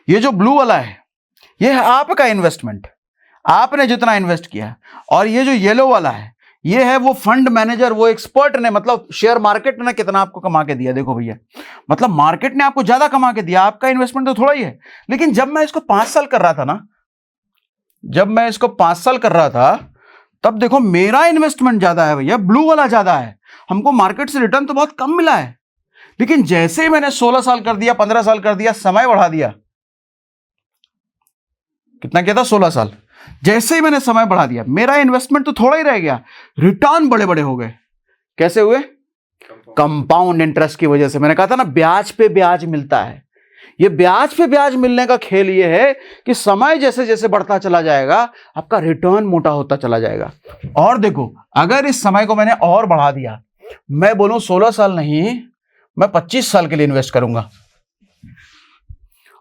ये जो ब्लू वाला है ये है आपका इन्वेस्टमेंट, आपने जितना इन्वेस्ट किया, और ये जो येलो वाला है ये है वो फंड मैनेजर, वो एक्सपर्ट ने, मतलब शेयर मार्केट ने कितना आपको कमा के दिया। देखो भैया, मतलब मार्केट ने आपको ज्यादा कमा के दिया, आपका इन्वेस्टमेंट तो थोड़ा ही है। लेकिन जब मैं इसको 5 साल कर रहा था ना, जब मैं इसको 5 साल कर रहा था, तब देखो मेरा इन्वेस्टमेंट ज्यादा है भैया, ब्लू वाला ज्यादा है। हमको मार्केट से रिटर्न तो बहुत कम मिला है, लेकिन जैसे ही मैंने 16 साल कर दिया, 15 साल कर दिया, समय बढ़ा दिया, कितना किया था? 16 साल। जैसे ही मैंने समय बढ़ा दिया, मेरा इन्वेस्टमेंट तो थोड़ा ही रह गया, रिटर्न बड़े बड़े हो गए। कैसे हुए? कंपाउंड इंटरेस्ट की वजह से। मैंने कहा था ना, ब्याज पे ब्याज मिलता है। ये ब्याज पे ब्याज मिलने का खेल ये है कि समय जैसे जैसे बढ़ता चला जाएगा, आपका रिटर्न मोटा होता चला जाएगा। और देखो, अगर इस समय को मैंने और बढ़ा दिया, मैं बोलूं 16 साल नहीं, मैं 25 साल के लिए इन्वेस्ट करूंगा।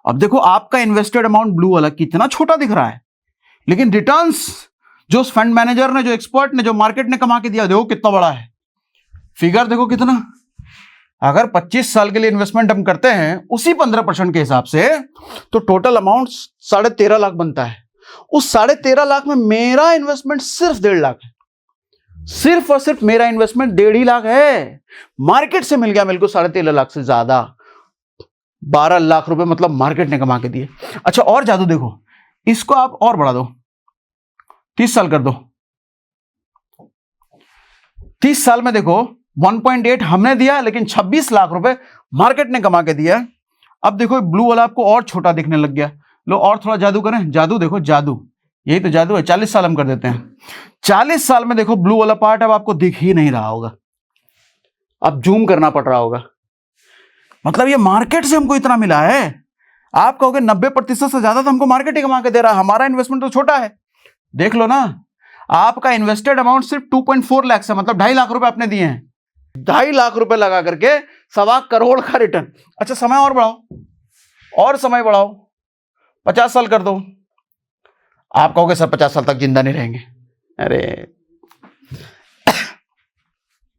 अब देखो आपका इन्वेस्टेड अमाउंट ब्लू वाला कितना छोटा दिख रहा है, लेकिन रिटर्न्स जो फंड मैनेजर ने, जो एक्सपर्ट ने, जो मार्केट ने कमा के दिया, देखो कितना बड़ा है। फिगर देखो कितना। अगर 25 साल के लिए इन्वेस्टमेंट हम करते हैं उसी 15% के हिसाब से, तो टोटल अमाउंट 13.5 लाख बनता है। उस 13.5 लाख में मेरा इन्वेस्टमेंट सिर्फ 1.5 लाख है। सिर्फ और सिर्फ मेरा इन्वेस्टमेंट 1.5 लाख है। मार्केट से मिल गया मेरे को 13.5 लाख से ज्यादा, 12 लाख रुपए, मतलब मार्केट ने कमा के दिए। अच्छा, और जादू देखो, इसको आप और बढ़ा दो, 30 साल कर दो। 30 साल में देखो 1.8 हमने दिया, लेकिन 26 लाख रुपए मार्केट ने कमा के दिया। अब देखो ब्लू वाला आपको और छोटा दिखने लग गया। लो और थोड़ा जादू करें। जादू देखो, जादू यही तो जादू है। 40 साल हम कर देते हैं। 40 साल में देखो ब्लू वाला पार्ट अब आपको दिख ही नहीं रहा होगा, अब जूम करना पड़ रहा होगा। मतलब ये मार्केट से हमको इतना मिला है। आप कहोगे 90% से ज्यादा तो हमको मार्केट ही कमा के दे रहा है, हमारा इन्वेस्टमेंट तो छोटा है। देख लो ना, आपका इन्वेस्टेड अमाउंट सिर्फ 2.4 लाख है, मतलब 2.5 लाख रुपए आपने दिए हैं। 2.5 लाख रुपए लगा करके 1.25 करोड़ का रिटर्न। अच्छा समय और बढ़ाओ, और समय बढ़ाओ, 50 साल कर दो। आप कहोगे सर 50 साल तक जिंदा नहीं रहेंगे। अरे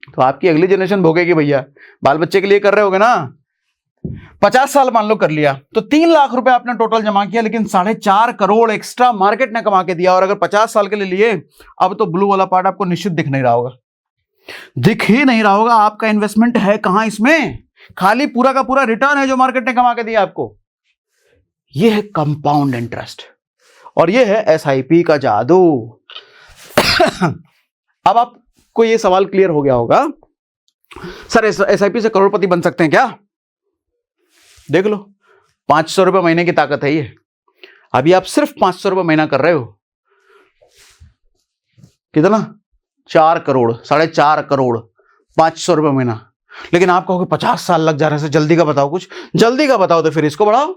तो आपकी अगली जनरेशन भोगेगी भैया, बाल बच्चे के लिए कर रहे होगे ना। 50 साल मान लो कर लिया तो 3 लाख रुपए आपने टोटल जमा किया, लेकिन 4.5 करोड़ एक्स्ट्रा मार्केट ने कमा के दिया। और अगर 50 साल के लिए लिए, अब तो ब्लू वाला पार्ट आपको निश्चित दिख नहीं रहा होगा, दिख ही नहीं रहा होगा। आपका इन्वेस्टमेंट है कहां इसमें, खाली पूरा का पूरा रिटर्न है जो मार्केट ने कमा के दिया आपको। यह है कंपाउंड इंटरेस्ट और यह है एसआईपी का जादू। अब आपको यह सवाल क्लियर हो गया होगा, सर एसआईपी से करोड़पति बन सकते हैं क्या? देख लो, 500 रुपए महीने की ताकत है ये। अभी आप सिर्फ 500 रुपए महीना कर रहे हो, कितना? 4 करोड़, 4.5 करोड़, 500 रुपए महीना। लेकिन आप कहोगे 50 साल लग जा रहे हैं, जल्दी का बताओ, कुछ जल्दी का बताओ। तो फिर इसको बढ़ाओ,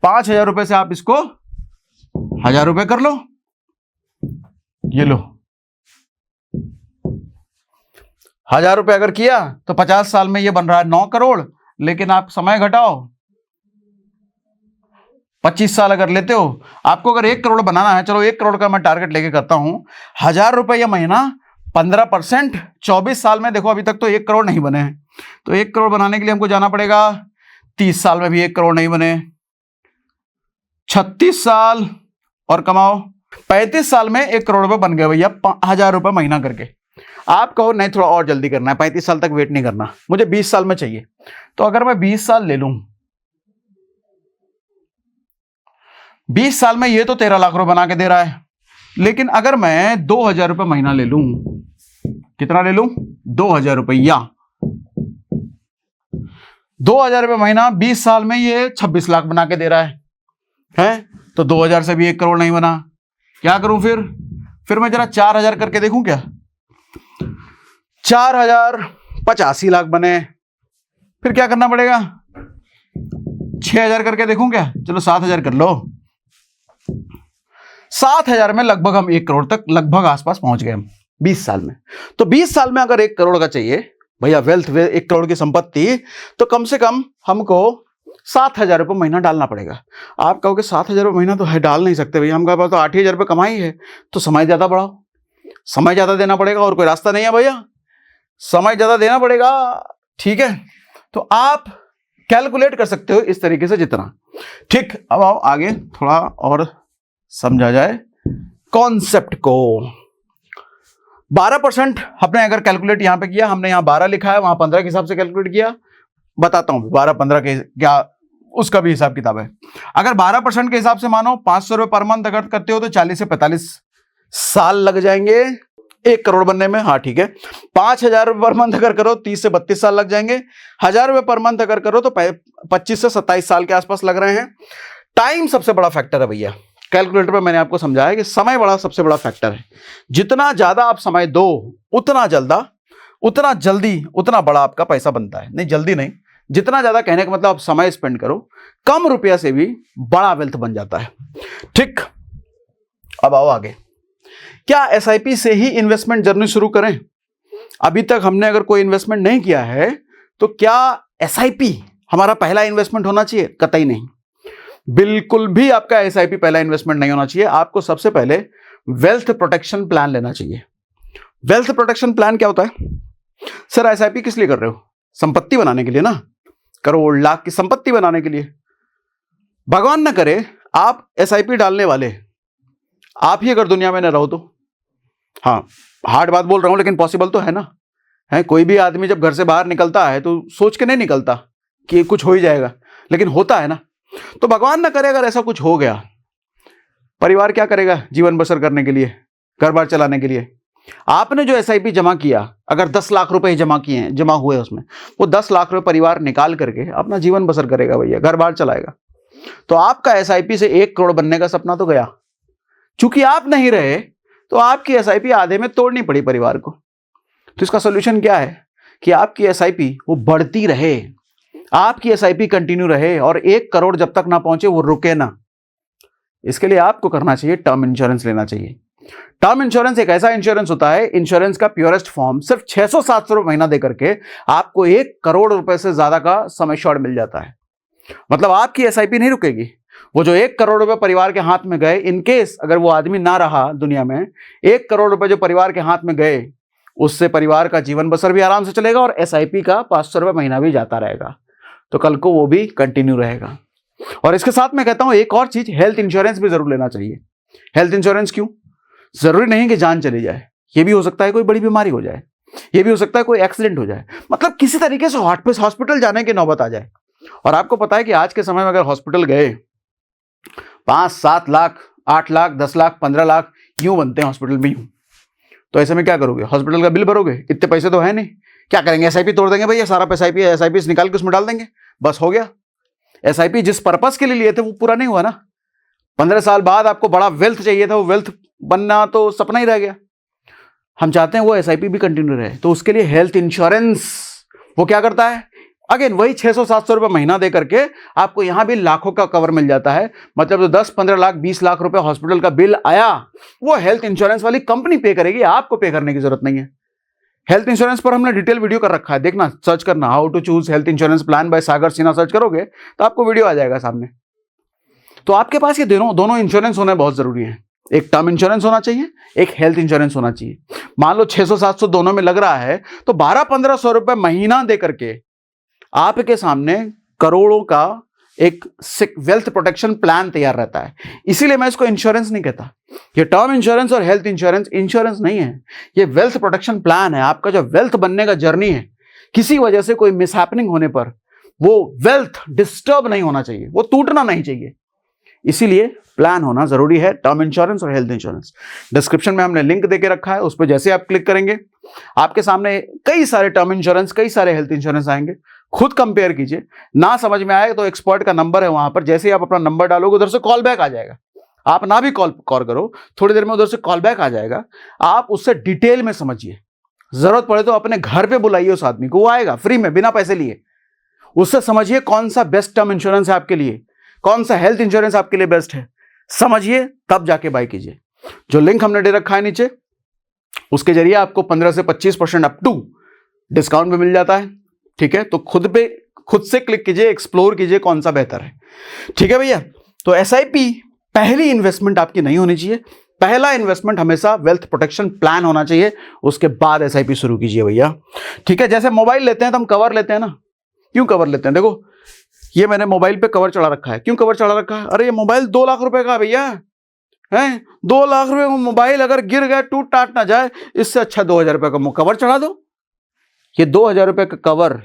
5,000 रुपए से आप इसको 1,000 रुपए कर लो। ये लो, 1,000 रुपए अगर किया तो 50 साल में ये बन रहा है 9 करोड़। लेकिन आप समय घटाओ, 25 साल अगर लेते हो, आपको अगर 1 करोड़ बनाना है, चलो 1 करोड़ का मैं टारगेट लेके करता हूं, 1,000 रुपए या महीना, 15%, 24 साल में देखो अभी तक तो 1 करोड़ नहीं बने हैं। तो 1 करोड़ बनाने के लिए हमको जाना पड़ेगा 30 साल में भी 1 करोड़ नहीं बने, 36 साल और कमाओ, 35 साल में 1 करोड़ रुपए बन गए भैया, 1,000 रुपए महीना करके। आप कहो नहीं थोड़ा और जल्दी करना है, 35 साल तक वेट नहीं करना, मुझे 20 साल में चाहिए। तो अगर मैं 20 साल ले लूं, 20 साल में ये तो 13 लाख रुपए बना के दे रहा है। लेकिन अगर मैं 2,000 रुपए महीना ले लूं, कितना ले लूं? 2,000 रुपया, 2,000 रुपए महीना, 20 साल में ये 26 लाख बना के दे रहा है? तो 2,000 से भी 1 करोड़ नहीं बना। क्या करूं फिर मैं जरा 4,000 करके देखूं क्या? 4,000, 85 लाख बने। फिर क्या करना पड़ेगा? 6,000 करके देखूं क्या? चलो 7,000 कर लो। 7,000 में लगभग हम 1 करोड़ तक लगभग आसपास पहुंच गए हम 20 साल में। तो 20 साल में अगर 1 करोड़ का चाहिए भैया वेल्थ, 1 करोड़ की संपत्ति, तो कम से कम हमको 7,000 रुपये महीना डालना पड़ेगा। आप कहोगे 7,000 रुपये महीना तो है, डाल नहीं सकते भैया, हमका पास तो 8,000 रुपये कमाई है। तो समय ज्यादा बढ़ाओ, समय ज्यादा देना पड़ेगा, और कोई रास्ता नहीं है भैया, समय ज्यादा देना पड़ेगा। ठीक है, तो आप कैलकुलेट कर सकते हो इस तरीके से जितना। ठीक, अब आओ आगे थोड़ा और समझा जाए कॉन्सेप्ट को। 12% हमने अगर कैलकुलेट यहां पे किया, हमने यहां 12 लिखा है, वहां 15 के हिसाब से कैलकुलेट किया। बताता हूं 12-15 के क्या उसका भी हिसाब किताब है। अगर 12% के हिसाब से मानो 500 रुपए पर मंथ अगर करते हो तो 40 से 45 साल लग जाएंगे 1 करोड़ बनने में। हाँ ठीक है, 5,000 रुपए पर मंथ अगर करो 30 से 32 साल लग जाएंगे। 1,000 रुपए पर मंथ अगर करो तो 25 से 27 साल के आसपास लग रहे हैं। टाइम सबसे बड़ा फैक्टर है भैया। कैलकुलेटर पे मैंने आपको समझाया कि समय बड़ा सबसे बड़ा फैक्टर है। जितना ज्यादा आप समय दो उतना जल्दी उतना बड़ा आपका पैसा बनता है। नहीं जल्दी नहीं, जितना ज्यादा कहने का मतलब आप समय स्पेंड करो, कम रुपया से भी बड़ा वेल्थ बन जाता है। ठीक, अब आओ आगे। क्या एसआईपी से ही इन्वेस्टमेंट जर्नी शुरू करें? अभी तक हमने अगर कोई इन्वेस्टमेंट नहीं किया है तो क्या एसआईपी हमारा पहला इन्वेस्टमेंट होना चाहिए? कतई नहीं, बिल्कुल भी आपका एसआईपी पहला इन्वेस्टमेंट नहीं होना चाहिए। आपको सबसे पहले वेल्थ प्रोटेक्शन प्लान लेना चाहिए। वेल्थ प्रोटेक्शन प्लान क्या होता है? सर एसआईपी किस लिए कर रहे हो? संपत्ति बनाने के लिए ना, करोड़ लाख की संपत्ति बनाने के लिए। भगवान ना करे आप एसआईपी डालने वाले आप ही अगर दुनिया में न रहो तो, हाँ हार्ड बात बोल रहा हूं लेकिन पॉसिबल तो है ना। है कोई भी आदमी जब घर से बाहर निकलता है तो सोच के नहीं निकलता कि कुछ हो ही जाएगा, लेकिन होता है ना। तो भगवान ना करे अगर ऐसा कुछ हो गया, परिवार क्या करेगा जीवन बसर करने के लिए, घर बार चलाने के लिए? आपने जो एसआईपी जमा किया, अगर 10 लाख रुपए ही जमा हुए उसमें, वो 10 लाख रुपए परिवार निकाल करके अपना जीवन बसर करेगा भैया, घर बार चलाएगा। तो आपका एसआईपी से 1 करोड़ बनने का सपना तो गया, चूंकि आप नहीं रहे तो आपकी एसआईपी आधे में तोड़नी पड़ी परिवार को। तो इसका सोल्यूशन क्या है कि आपकी एसआईपी वो बढ़ती रहे, आपकी एसआईपी कंटिन्यू रहे और 1 करोड़ जब तक ना पहुंचे वो रुके ना। इसके लिए आपको करना चाहिए टर्म इंश्योरेंस लेना चाहिए। टर्म इंश्योरेंस एक ऐसा इंश्योरेंस होता है, इंश्योरेंस का प्योरेस्ट फॉर्म, सिर्फ 600-700 रुपए महीना दे करके आपको 1 करोड़ रुपए से ज्यादा का समय शॉर्ट मिल जाता है। मतलब आपकी एसआईपी नहीं रुकेगी। वो जो 1 करोड़ रुपए परिवार के हाथ में गए, इनकेस अगर वो आदमी ना रहा दुनिया में, 1 करोड़ रुपए जो परिवार के हाथ में गए, उससे परिवार का जीवन बसर भी आराम से चलेगा और एसआईपी का 500 रुपए महीना भी जाता रहेगा। तो कल को वो भी कंटिन्यू रहेगा। और इसके साथ मैं कहता हूं एक और चीज, हेल्थ इंश्योरेंस भी जरूर लेना चाहिए। हेल्थ इंश्योरेंस क्यों? जरूरी नहीं कि जान चली जाए, ये भी हो सकता है कोई बड़ी बीमारी हो जाए, ये भी हो सकता है कोई एक्सीडेंट हो जाए, मतलब किसी तरीके से हॉस्पिटल जाने की नौबत आ जाए। और आपको पता है कि आज के समय में अगर हॉस्पिटल गए 5-7 लाख, 8 लाख, 10 लाख, 15 लाख यूं बनते हैं हॉस्पिटल में यूं। तो ऐसे में क्या करोगे? हॉस्पिटल का बिल भरोगे? इतने पैसे तो है नहीं, क्या करेंगे? एसआईपी तोड़ देंगे भैया, सारा एसआईपी निकाल के उसमें डाल देंगे, बस हो गया। एसआईपी जिस पर्पस के लिए लिए थे वो पूरा नहीं हुआ ना। 15 साल बाद आपको बड़ा वेल्थ चाहिए था, वो वेल्थ बनना तो सपना ही रह गया। हम चाहते हैं वो एसआईपी भी कंटिन्यू रहे, तो उसके लिए हेल्थ इंश्योरेंस वो क्या करता है? अगेन वही 600-700 रुपए महीना दे करके आपको यहां भी लाखों का कवर मिल जाता है। मतलब जो 10-15 लाख, 20 लाख रुपए हॉस्पिटल का बिल आया, वो हेल्थ इंश्योरेंस वाली कंपनी पे करेगी, आपको पे करने की जरूरत नहीं है। हेल्थ इंश्योरेंस पर हमने डिटेल वीडियो कर रखा है, देखना, सर्च करना, how to choose health insurance plan by Sagar Sinha search करोगे तो आपको वीडियो आ जाएगा सामने। तो आपके पास ये दोनों इंश्योरेंस होने बहुत जरूरी है। एक टर्म इंश्योरेंस होना चाहिए, एक हेल्थ इंश्योरेंस होना चाहिए। मान लो 600-700 दोनों में लग रहा है तो 1200-1500 रुपए महीना दे करके आपके सामने करोड़ों का एक वेल्थ प्रोटेक्शन प्लान तैयार रहता है। इसीलिए मैं इसको इंश्योरेंस नहीं कहता। ये टर्म इंश्योरेंस और हेल्थ इंश्योरेंस इंश्योरेंस नहीं है, ये वेल्थ प्रोटेक्शन प्लान है। आपका जो वेल्थ बनने का जर्नी है, किसी वजह से कोई मिसहैपनिंग होने पर वो वेल्थ डिस्टर्ब नहीं होना चाहिए, वो टूटना नहीं चाहिए। इसीलिए प्लान होना जरूरी है, टर्म इंश्योरेंस और हेल्थ इंश्योरेंस। डिस्क्रिप्शन में हमने लिंक देके रखा है, उस पर जैसे आप क्लिक करेंगे आपके सामने कई सारे टर्म इंश्योरेंस, कई सारे हेल्थ इंश्योरेंस आएंगे। खुद कंपेयर कीजिए, ना समझ में आए तो एक्सपर्ट का नंबर है वहां पर, जैसे ही आप अपना नंबर डालोगे उधर से कॉल बैक आ जाएगा। आप ना भी कॉल करो, थोड़ी देर में उधर से कॉल बैक आ जाएगा, आप उससे डिटेल में समझिए। जरूरत पड़े तो अपने घर पे बुलाइए उस आदमी को, वो आएगा फ्री में बिना पैसे लिए। उससे समझिए कौन सा बेस्ट टर्म इंश्योरेंस है आपके लिए, कौन सा हेल्थ इंश्योरेंस आपके लिए बेस्ट है, समझिए तब जाके बाय कीजिए। जो लिंक हमने दे रखा है नीचे, उसके जरिए आपको 15 से 25% अप टू डिस्काउंट भी मिल जाता है। ठीक है, तो खुद से क्लिक कीजिए, एक्सप्लोर कीजिए कौन सा बेहतर है। ठीक है भैया, तो एसआईपी पहली इन्वेस्टमेंट आपकी नहीं होनी चाहिए। पहला इन्वेस्टमेंट हमेशा वेल्थ प्रोटेक्शन प्लान होना चाहिए, उसके बाद एसआईपी शुरू कीजिए भैया। ठीक है, जैसे मोबाइल लेते हैं तो हम कवर लेते हैं ना, क्यों कवर लेते हैं? देखो ये मैंने मोबाइल पे कवर चढ़ा रखा है, क्यों कवर चढ़ा रखा है? अरे ये मोबाइल 2 लाख रुपए का भैया है, 2 लाख रुपए का मोबाइल अगर गिर गया, टूट टाट ना जाए, इससे अच्छा 2000 रुपए का कवर चढ़ा दो। ये 2000 रुपए का कवर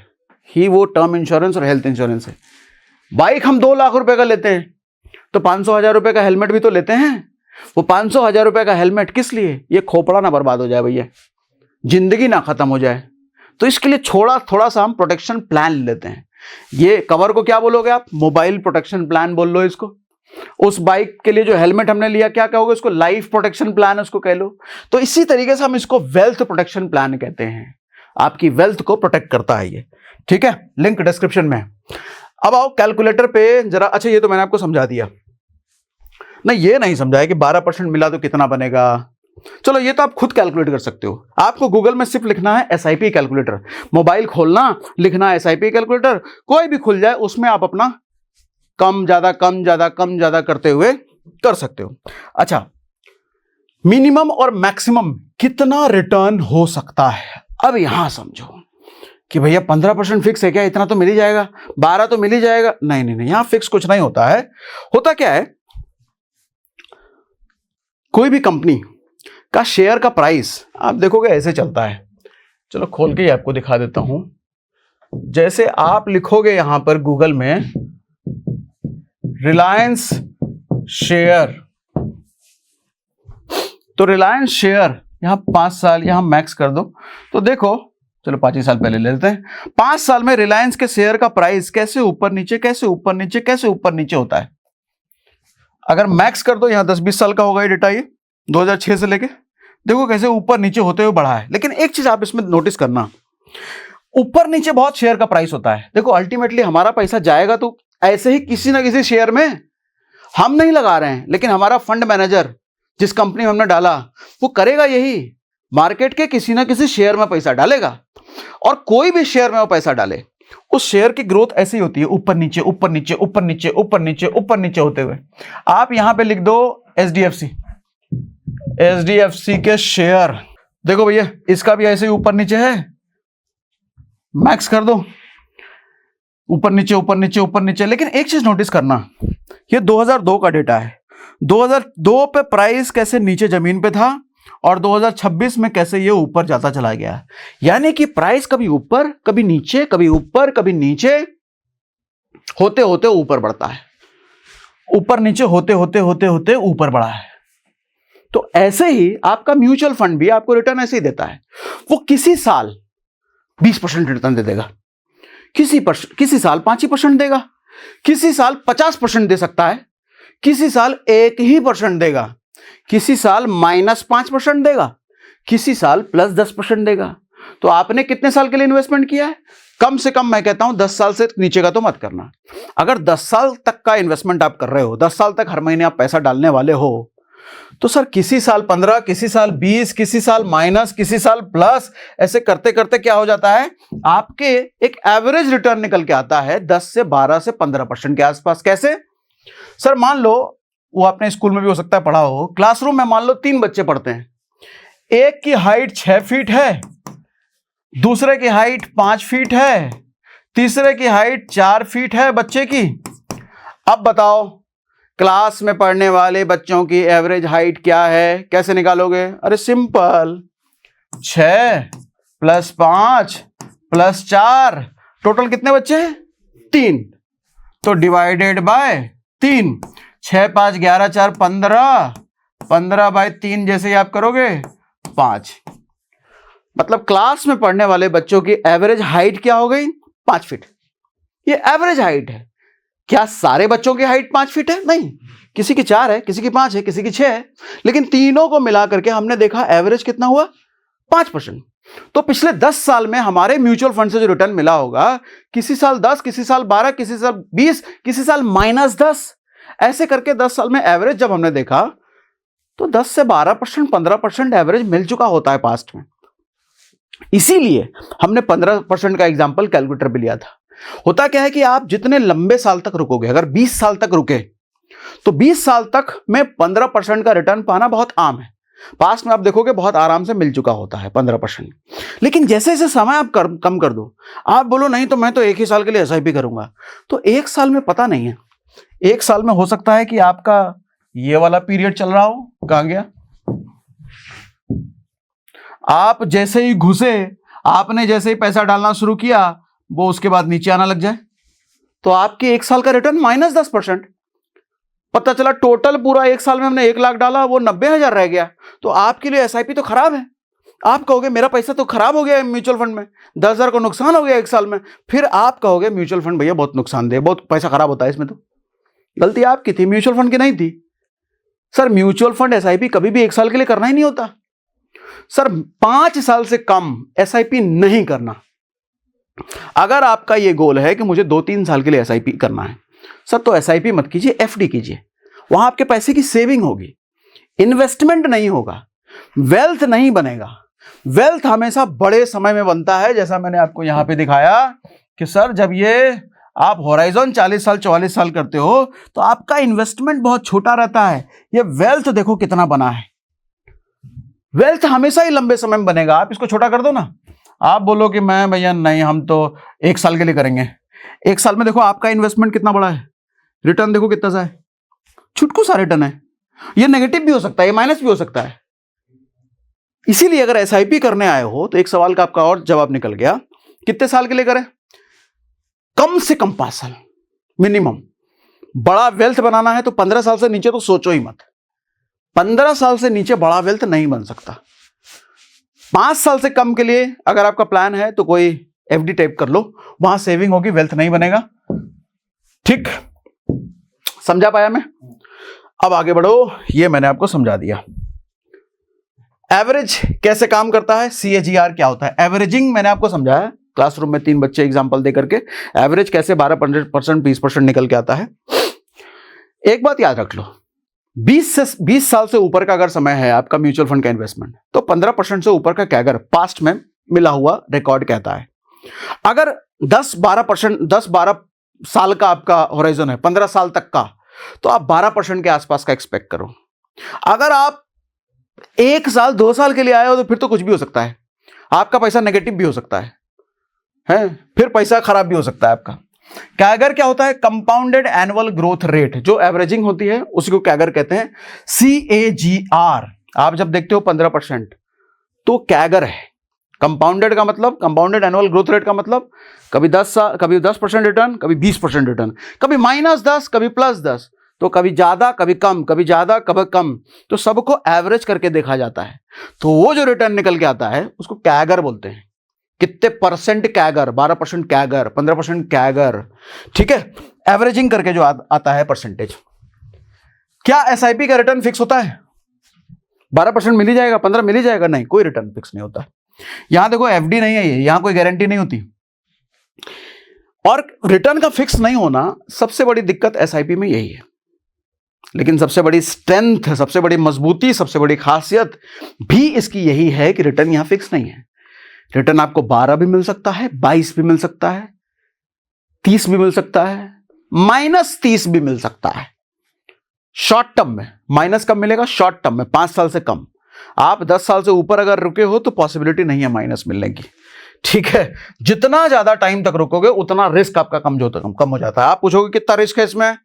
ही वो टर्म इंश्योरेंस और हेल्थ इंश्योरेंस है। बाइक हम 2 लाख रुपए का लेते हैं तो 500,000 रुपए का हेलमेट भी तो लेते हैं। वो 500,000 रुपए का हेलमेट किस लिए? ये खोपड़ा ना बर्बाद हो जाए भैया, जिंदगी ना खत्म हो जाए, तो इसके लिए थोड़ा सा हम प्रोटेक्शन प्लान लेते हैं। ये कवर को क्या बोलोगे आप? मोबाइल प्रोटेक्शन प्लान बोल लो इसको। उस बाइक के लिए जो हेलमेट हमने लिया, क्या कहोगे उसको? लाइफ प्रोटेक्शन प्लान उसको कह लो। तो इसी तरीके से हम इसको वेल्थ प्रोटेक्शन प्लान कहते हैं। आपकी वेल्थ को प्रोटेक्ट करता है ये। ठीक है, लिंक डिस्क्रिप्शन में। अब आओ कैलकुलेटर पे जरा। अच्छा ये तो मैंने आपको समझा दिया, नहीं ये नहीं समझाया कि 12% मिला तो कितना बनेगा। चलो ये तो आप खुद कैलकुलेट कर सकते हो। आपको गूगल में सिर्फ लिखना है एसआईपी कैलकुलेटर, मोबाइल खोलना, लिखना है एसआईपी कैलकुलेटर, कोई भी खुल जाए, उसमें आप अपना कम ज्यादा करते हुए कर सकते हो। अच्छा, मिनिमम और मैक्सिमम कितना रिटर्न हो सकता है? अब यहां समझो कि भैया 15% फिक्स है क्या? इतना तो मिल ही जाएगा, 12 तो मिल ही जाएगा। नहीं, यहां फिक्स कुछ नहीं होता है। होता क्या है, कोई भी कंपनी का शेयर का प्राइस आप देखोगे ऐसे चलता है। चलो खोल के ही आपको दिखा देता हूं। जैसे आप लिखोगे यहां पर गूगल में रिलायंस शेयर, तो रिलायंस शेयर यहां 5 साल, यहां मैक्स कर दो तो देखो, चलो 5 ही साल पहले ले लेते हैं। 5 साल में रिलायंस के शेयर का प्राइस कैसे ऊपर नीचे होता है। अगर मैक्स कर दो, यहाँ 10-20 साल का होगा ये डेटा, ये 2006 से लेके देखो कैसे ऊपर नीचे होते हुए बढ़ा है। लेकिन एक चीज आप इसमें नोटिस करना, ऊपर नीचे बहुत शेयर का प्राइस होता है। देखो अल्टीमेटली हमारा पैसा जाएगा तो ऐसे ही किसी ना किसी शेयर में, हम नहीं लगा रहे हैं लेकिन हमारा फंड मैनेजर जिस कंपनी में हमने डाला वो करेगा यही, मार्केट के किसी ना किसी शेयर में पैसा डालेगा। और कोई भी शेयर में वो पैसा डाले, उस शेयर की ग्रोथ ऐसी होती है, ऊपर नीचे ऊपर नीचे ऊपर नीचे ऊपर नीचे ऊपर नीचे होते हुए। आप यहां पे लिख दो एचडीएफसी के शेयर, देखो भैया इसका भी ऐसे ही ऊपर नीचे है, मैक्स कर दो, ऊपर नीचे ऊपर नीचे ऊपर नीचे। लेकिन एक चीज नोटिस करना, ये 2002 का डेटा है, 2002 पे प्राइस कैसे नीचे जमीन पे था और 2026 में कैसे ये ऊपर जाता चला गया। यानी कि प्राइस कभी ऊपर कभी नीचे, कभी ऊपर कभी नीचे होते होते ऊपर बढ़ता है, ऊपर नीचे होते होते होते होते ऊपर बढ़ा है। तो ऐसे ही आपका म्यूचुअल फंड भी आपको रिटर्न ऐसे ही देता है। वो किसी साल 20% रिटर्न दे देगा, किसी साल 5% देगा, किसी साल 50% दे सकता है, किसी साल 1% देगा, किसी साल -5% देगा, किसी साल +10% देगा। तो आपने कितने साल के लिए इन्वेस्टमेंट किया है? कम से कम मैं कहता हूं 10 साल से नीचे का तो मत करना। अगर 10 साल तक का इन्वेस्टमेंट आप कर रहे हो, 10 साल तक हर महीने आप पैसा डालने वाले हो, तो सर किसी साल 15, किसी साल 20, किसी साल माइनस, किसी साल प्लस, ऐसे करते करते क्या हो जाता है, आपके एक एवरेज रिटर्न निकल के आता है 10 से 12 से 15% के आसपास। कैसे? सर मान लो, वो आपने स्कूल में भी हो सकता है पढ़ा हो, क्लासरूम में मान लो 3 बच्चे पढ़ते हैं, एक की हाइट 6 फीट है, दूसरे की हाइट 5 फीट है, तीसरे की हाइट 4 फीट है बच्चे की। अब बताओ क्लास में पढ़ने वाले बच्चों की एवरेज हाइट क्या है, कैसे निकालोगे? अरे सिंपल, 6 + 5 + 4, टोटल कितने बच्चे हैं? 3, तो डिवाइडेड बाय 3, 6 × 5 = 11, 4 = 15, 15/3 जैसे ही आप करोगे 5। मतलब क्लास में पढ़ने वाले बच्चों की एवरेज हाइट क्या हो गई? 5 फीट। ये एवरेज हाइट है। क्या सारे बच्चों की हाइट 5 फीट है? नहीं, किसी की 4 है, किसी की 5 है, किसी की 6 है, लेकिन तीनों को मिला करके हमने देखा एवरेज कितना हुआ? 5%। तो पिछले 10 साल में हमारे म्यूचुअल फंड से जो रिटर्न मिला होगा, किसी साल 10, किसी साल 12, किसी साल 20, किसी साल -10, ऐसे करके 10 साल में एवरेज जब हमने देखा तो 10 से 12%, 15% एवरेज मिल चुका होता है पास्ट में। इसीलिए हमने 15% का एग्जाम्पल कैलकुलेटर भी लिया था। होता क्या है कि आप जितने लंबे साल तक रुकोगे, अगर 20 साल तक रुके तो 20 साल तक में 15% का रिटर्न पाना बहुत आम है। पास्ट में आप देखोगे बहुत आराम से मिल चुका होता है 15%। लेकिन जैसे जैसे समय आप कम कर दो, आप बोलो नहीं तो मैं तो 1 ही साल के लिए SIP करूंगा, तो 1 साल में पता नहीं है, 1 साल में हो सकता है कि आपका ये वाला पीरियड चल रहा हो, कहां गया, आप जैसे ही घुसे, आपने जैसे ही पैसा डालना शुरू किया, वो उसके बाद नीचे आना लग जाए, तो आपके 1 साल का रिटर्न -10%। पता चला टोटल पूरा 1 साल में हमने 1 लाख डाला, वो 90,000 रह गया। तो आपके लिए SIP तो खराब है। आप कहोगे मेरा पैसा तो खराब हो गया है म्यूचुअल फंड में, 10,000 को नुकसान हो गया 1 साल में। फिर आप कहोगे म्यूचुअल फंड भैया बहुत नुकसानदेह, बहुत पैसा खराब होता है इसमें। तो गलती आपकी थी, म्यूचुअल फंड की नहीं थी। सर म्यूचुअल फंड SIP कभी भी 1 साल के लिए करना ही नहीं होता। सर 5 साल से कम SIP नहीं करना। अगर आपका ये गोल है कि मुझे 2-3 साल के लिए SIP करना है, सर तो SIP मत कीजिए, FD कीजिए। वहां आपके पैसे की सेविंग होगी, इन्वेस्टमेंट नहीं होगा, वेल्थ नहीं बनेगा। वेल्थ हमेशा बड़े समय में बनता है, जैसा मैंने आपको यहां पे दिखाया कि सर जब ये आप होराइजन 40 साल 44 साल करते हो तो आपका इन्वेस्टमेंट बहुत छोटा रहता है। ये वेल्थ देखो कितना बना है। वेल्थ हमेशा ही लंबे समय में बनेगा। आप इसको छोटा कर दो ना, आप बोलो कि मैं भैया नहीं, हम तो 1 साल के लिए करेंगे। 1 साल में देखो आपका इन्वेस्टमेंट कितना बड़ा है, रिटर्न देखो कितना सा है, छुटकू सा रिटर्न है। ये नेगेटिव भी हो सकता है, ये माइनस भी हो सकता है। इसीलिए अगर SIP करने आए हो तो एक सवाल का आपका और जवाब निकल गया, कितने साल के लिए करें? कम से कम 5 साल मिनिमम। बड़ा वेल्थ बनाना है तो 15 साल से नीचे तो सोचो ही मत। 15 साल से नीचे बड़ा वेल्थ नहीं बन सकता। 5 साल से कम के लिए अगर आपका प्लान है तो कोई FD टाइप कर लो, वहां सेविंग होगी, वेल्थ नहीं बनेगा। ठीक, समझा पाया मैं? अब आगे बढ़ो, ये मैंने आपको समझा दिया। एवरेज कैसे काम करता है, CAGR क्या होता है, एवरेजिंग मैंने आपको समझाया क्लासरूम में 3 बच्चे एग्जांपल दे करके, एवरेज कैसे 12% 20% निकल के आता है। एक बात याद रख लो, 20 साल से ऊपर का अगर समय है आपका म्यूचुअल फंड का इन्वेस्टमेंट, तो 15% से ऊपर का कैगर पास्ट में मिला हुआ रिकॉर्ड कहता है। अगर 10-12 साल का आपका होराइजन है, 15 साल तक का, तो आप 12% के आसपास का एक्सपेक्ट करो। अगर आप 1 साल 2 साल के लिए आए हो तो फिर तो कुछ भी हो सकता है, आपका पैसा नेगेटिव भी हो सकता है, फिर पैसा खराब भी हो सकता है आपका। कैगर क्या होता है, कंपाउंडेड एनुअल ग्रोथ रेट, जो एवरेजिंग होती है उसी को कैगर कहते हैं। CAGR आप जब देखते हो 15%, तो कैगर है। कंपाउंडेड का मतलब, कंपाउंडेड एनुअल ग्रोथ रेट का मतलब कभी 10% रिटर्न, कभी 20% रिटर्न, कभी -10, कभी +10, तो कभी ज्यादा कभी कम, कभी ज्यादा कभी कम, तो सबको एवरेज करके देखा जाता है। तो वो जो रिटर्न निकल के आता है उसको कैगर बोलते हैं। कितने परसेंट कैगर, 12% कैगर, 15% कैगर, ठीक है, एवरेजिंग करके जो आता है परसेंटेज। क्या SIP का रिटर्न फिक्स होता है, 12% मिल ही जाएगा, 15 मिल ही जाएगा? नहीं, कोई रिटर्न फिक्स नहीं होता। यहां देखो FD नहीं है, ये यहां कोई गारंटी नहीं होती। और रिटर्न का फिक्स नहीं होना सबसे बड़ी दिक्कत SIP में यही है। लेकिन सबसे बड़ी स्ट्रेंथ, सबसे बड़ी मजबूती, सबसे बड़ी खासियत भी इसकी यही है कि रिटर्न यहां फिक्स नहीं है। रिटर्न आपको 12 भी मिल सकता है, 22 भी मिल सकता है, 30 भी मिल सकता है, -30 भी मिल सकता है शॉर्ट टर्म में। माइनस कब मिलेगा? शॉर्ट टर्म में, 5 साल से कम। आप 10 साल से ऊपर अगर रुके हो तो पॉसिबिलिटी नहीं है माइनस मिलने की, ठीक है। जितना ज्यादा टाइम तक रुकोगे उतना रिस्क आपका कम हो जाता है। आप पूछोगे कितना रिस्क है इसमें?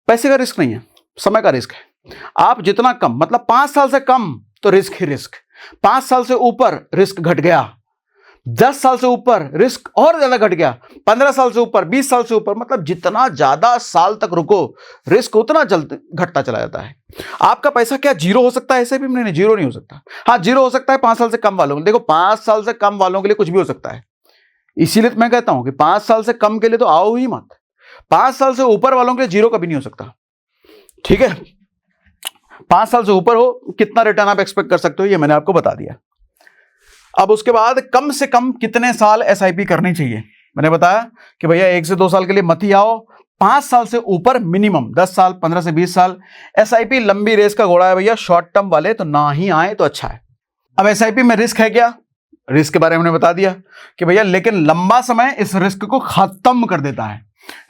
पैसे का रिस्क नहीं है, समय का रिस्क है। आप जितना कम, मतलब 5 साल से कम तो रिस्क ही रिस्क, 5 साल से ऊपर रिस्क घट गया, 10 साल से ऊपर रिस्क और ज्यादा घट गया, 15 साल से ऊपर, 20 साल से ऊपर, मतलब जितना ज्यादा साल तक रुको रिस्क उतना जल्द घटता चला जाता है। आपका पैसा क्या जीरो हो सकता है ऐसे भी? नहीं, जीरो नहीं हो सकता। हाँ, जीरो हो सकता है 5 साल से कम वालों के। देखो, 5 साल से कम वालों के लिए कुछ भी हो सकता है, इसीलिए मैं कहता हूं कि 5 साल से कम के लिए तो आओ ही मत। 5 साल से ऊपर वालों के लिए जीरो कभी नहीं हो सकता, ठीक है। 5 साल से ऊपर हो, कितना रिटर्न आप एक्सपेक्ट कर सकते हो ये मैंने आपको बता दिया। अब उसके बाद कम से कम कितने साल SIP करनी चाहिए? मैंने बताया कि भैया 1 से 2 साल के लिए मत ही आओ, 5 साल से ऊपर मिनिमम 10 साल, 15 से 20 साल। SIP लंबी रेस का घोड़ा है भैया, शॉर्ट टर्म वाले तो ना ही आए तो अच्छा है। अब SIP में रिस्क है क्या? रिस्क के बारे में बता दिया कि भैया, लेकिन लंबा समय इस रिस्क को खत्म कर देता है।